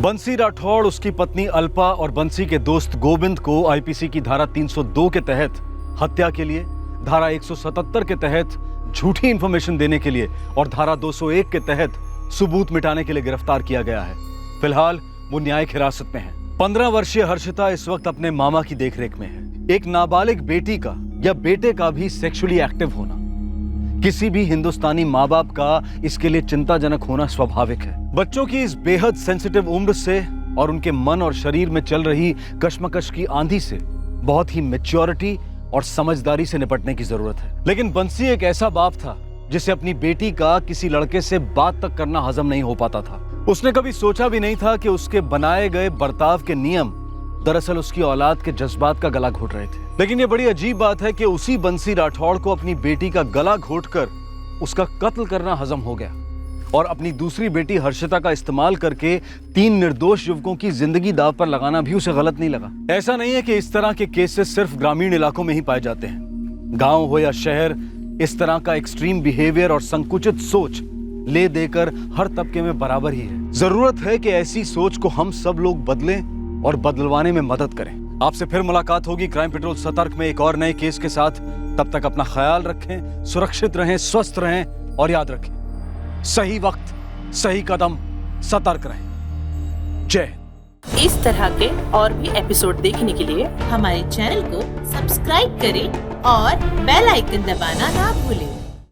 बंसी राठौड़, उसकी पत्नी अल्पा और बंसी के दोस्त गोविंद को आईपीसी की धारा 302 के तहत हत्या के लिए, धारा 177 के तहत झूठी इंफॉर्मेशन देने के लिए और धारा 201 के तहत सबूत मिटाने के लिए गिरफ्तार किया गया है। फिलहाल वो न्यायिक हिरासत में है। 15 वर्षीय हर्षिता इस वक्त अपने मामा की देखरेख में है। एक नाबालिग बेटी का या बेटे का भी सेक्सुअली एक्टिव होना किसी भी हिंदुस्तानी माँ बाप का इसके लिए चिंताजनक होना स्वाभाविक है। बच्चों की इस बेहद सेंसिटिव उम्र से और उनके मन और शरीर में चल रही कश्मकश की आंधी से बहुत ही मैच्योरिटी और समझदारी से निपटने की जरूरत है। लेकिन बंसी एक ऐसा बाप था जिसे अपनी बेटी का किसी लड़के से बात तक करना हजम नहीं हो पाता था। उसने कभी सोचा भी नहीं था कि उसके बनाए गए बर्ताव के नियम दरअसल उसकी औलाद के जज्बात का गला घोट रहे थे। लेकिन ये बड़ी अजीब बात है कि उसी बंसी राठौड़ को अपनी बेटी का गला घोटकर उसका कत्ल करना हजम हो गया और अपनी दूसरी बेटी हर्षिता का इस्तेमाल करके 3 निर्दोष युवकों की जिंदगी दांव पर लगाना भी उसे गलत नहीं लगा। ऐसा नहीं है कि इस तरह के केसेस सिर्फ ग्रामीण इलाकों में ही पाए जाते हैं। गांव हो या शहर, इस तरह का एक्सट्रीम बिहेवियर और संकुचित सोच ले देकर हर तबके में बराबर ही है। जरूरत है कि ऐसी सोच को हम सब लोग बदलें और बदलवाने में मदद करें। आपसे फिर मुलाकात होगी क्राइम पेट्रोल सतर्क में एक और नए केस के साथ। तब तक अपना ख्याल रखें, सुरक्षित रहें, स्वस्थ रहें और याद रखें, सही वक्त, सही कदम, सतर्क रहें। जय हिंद। इस तरह के और भी एपिसोड देखने के लिए हमारे चैनल को सब्सक्राइब करें और बेल आइकन दबाना ना भूलें।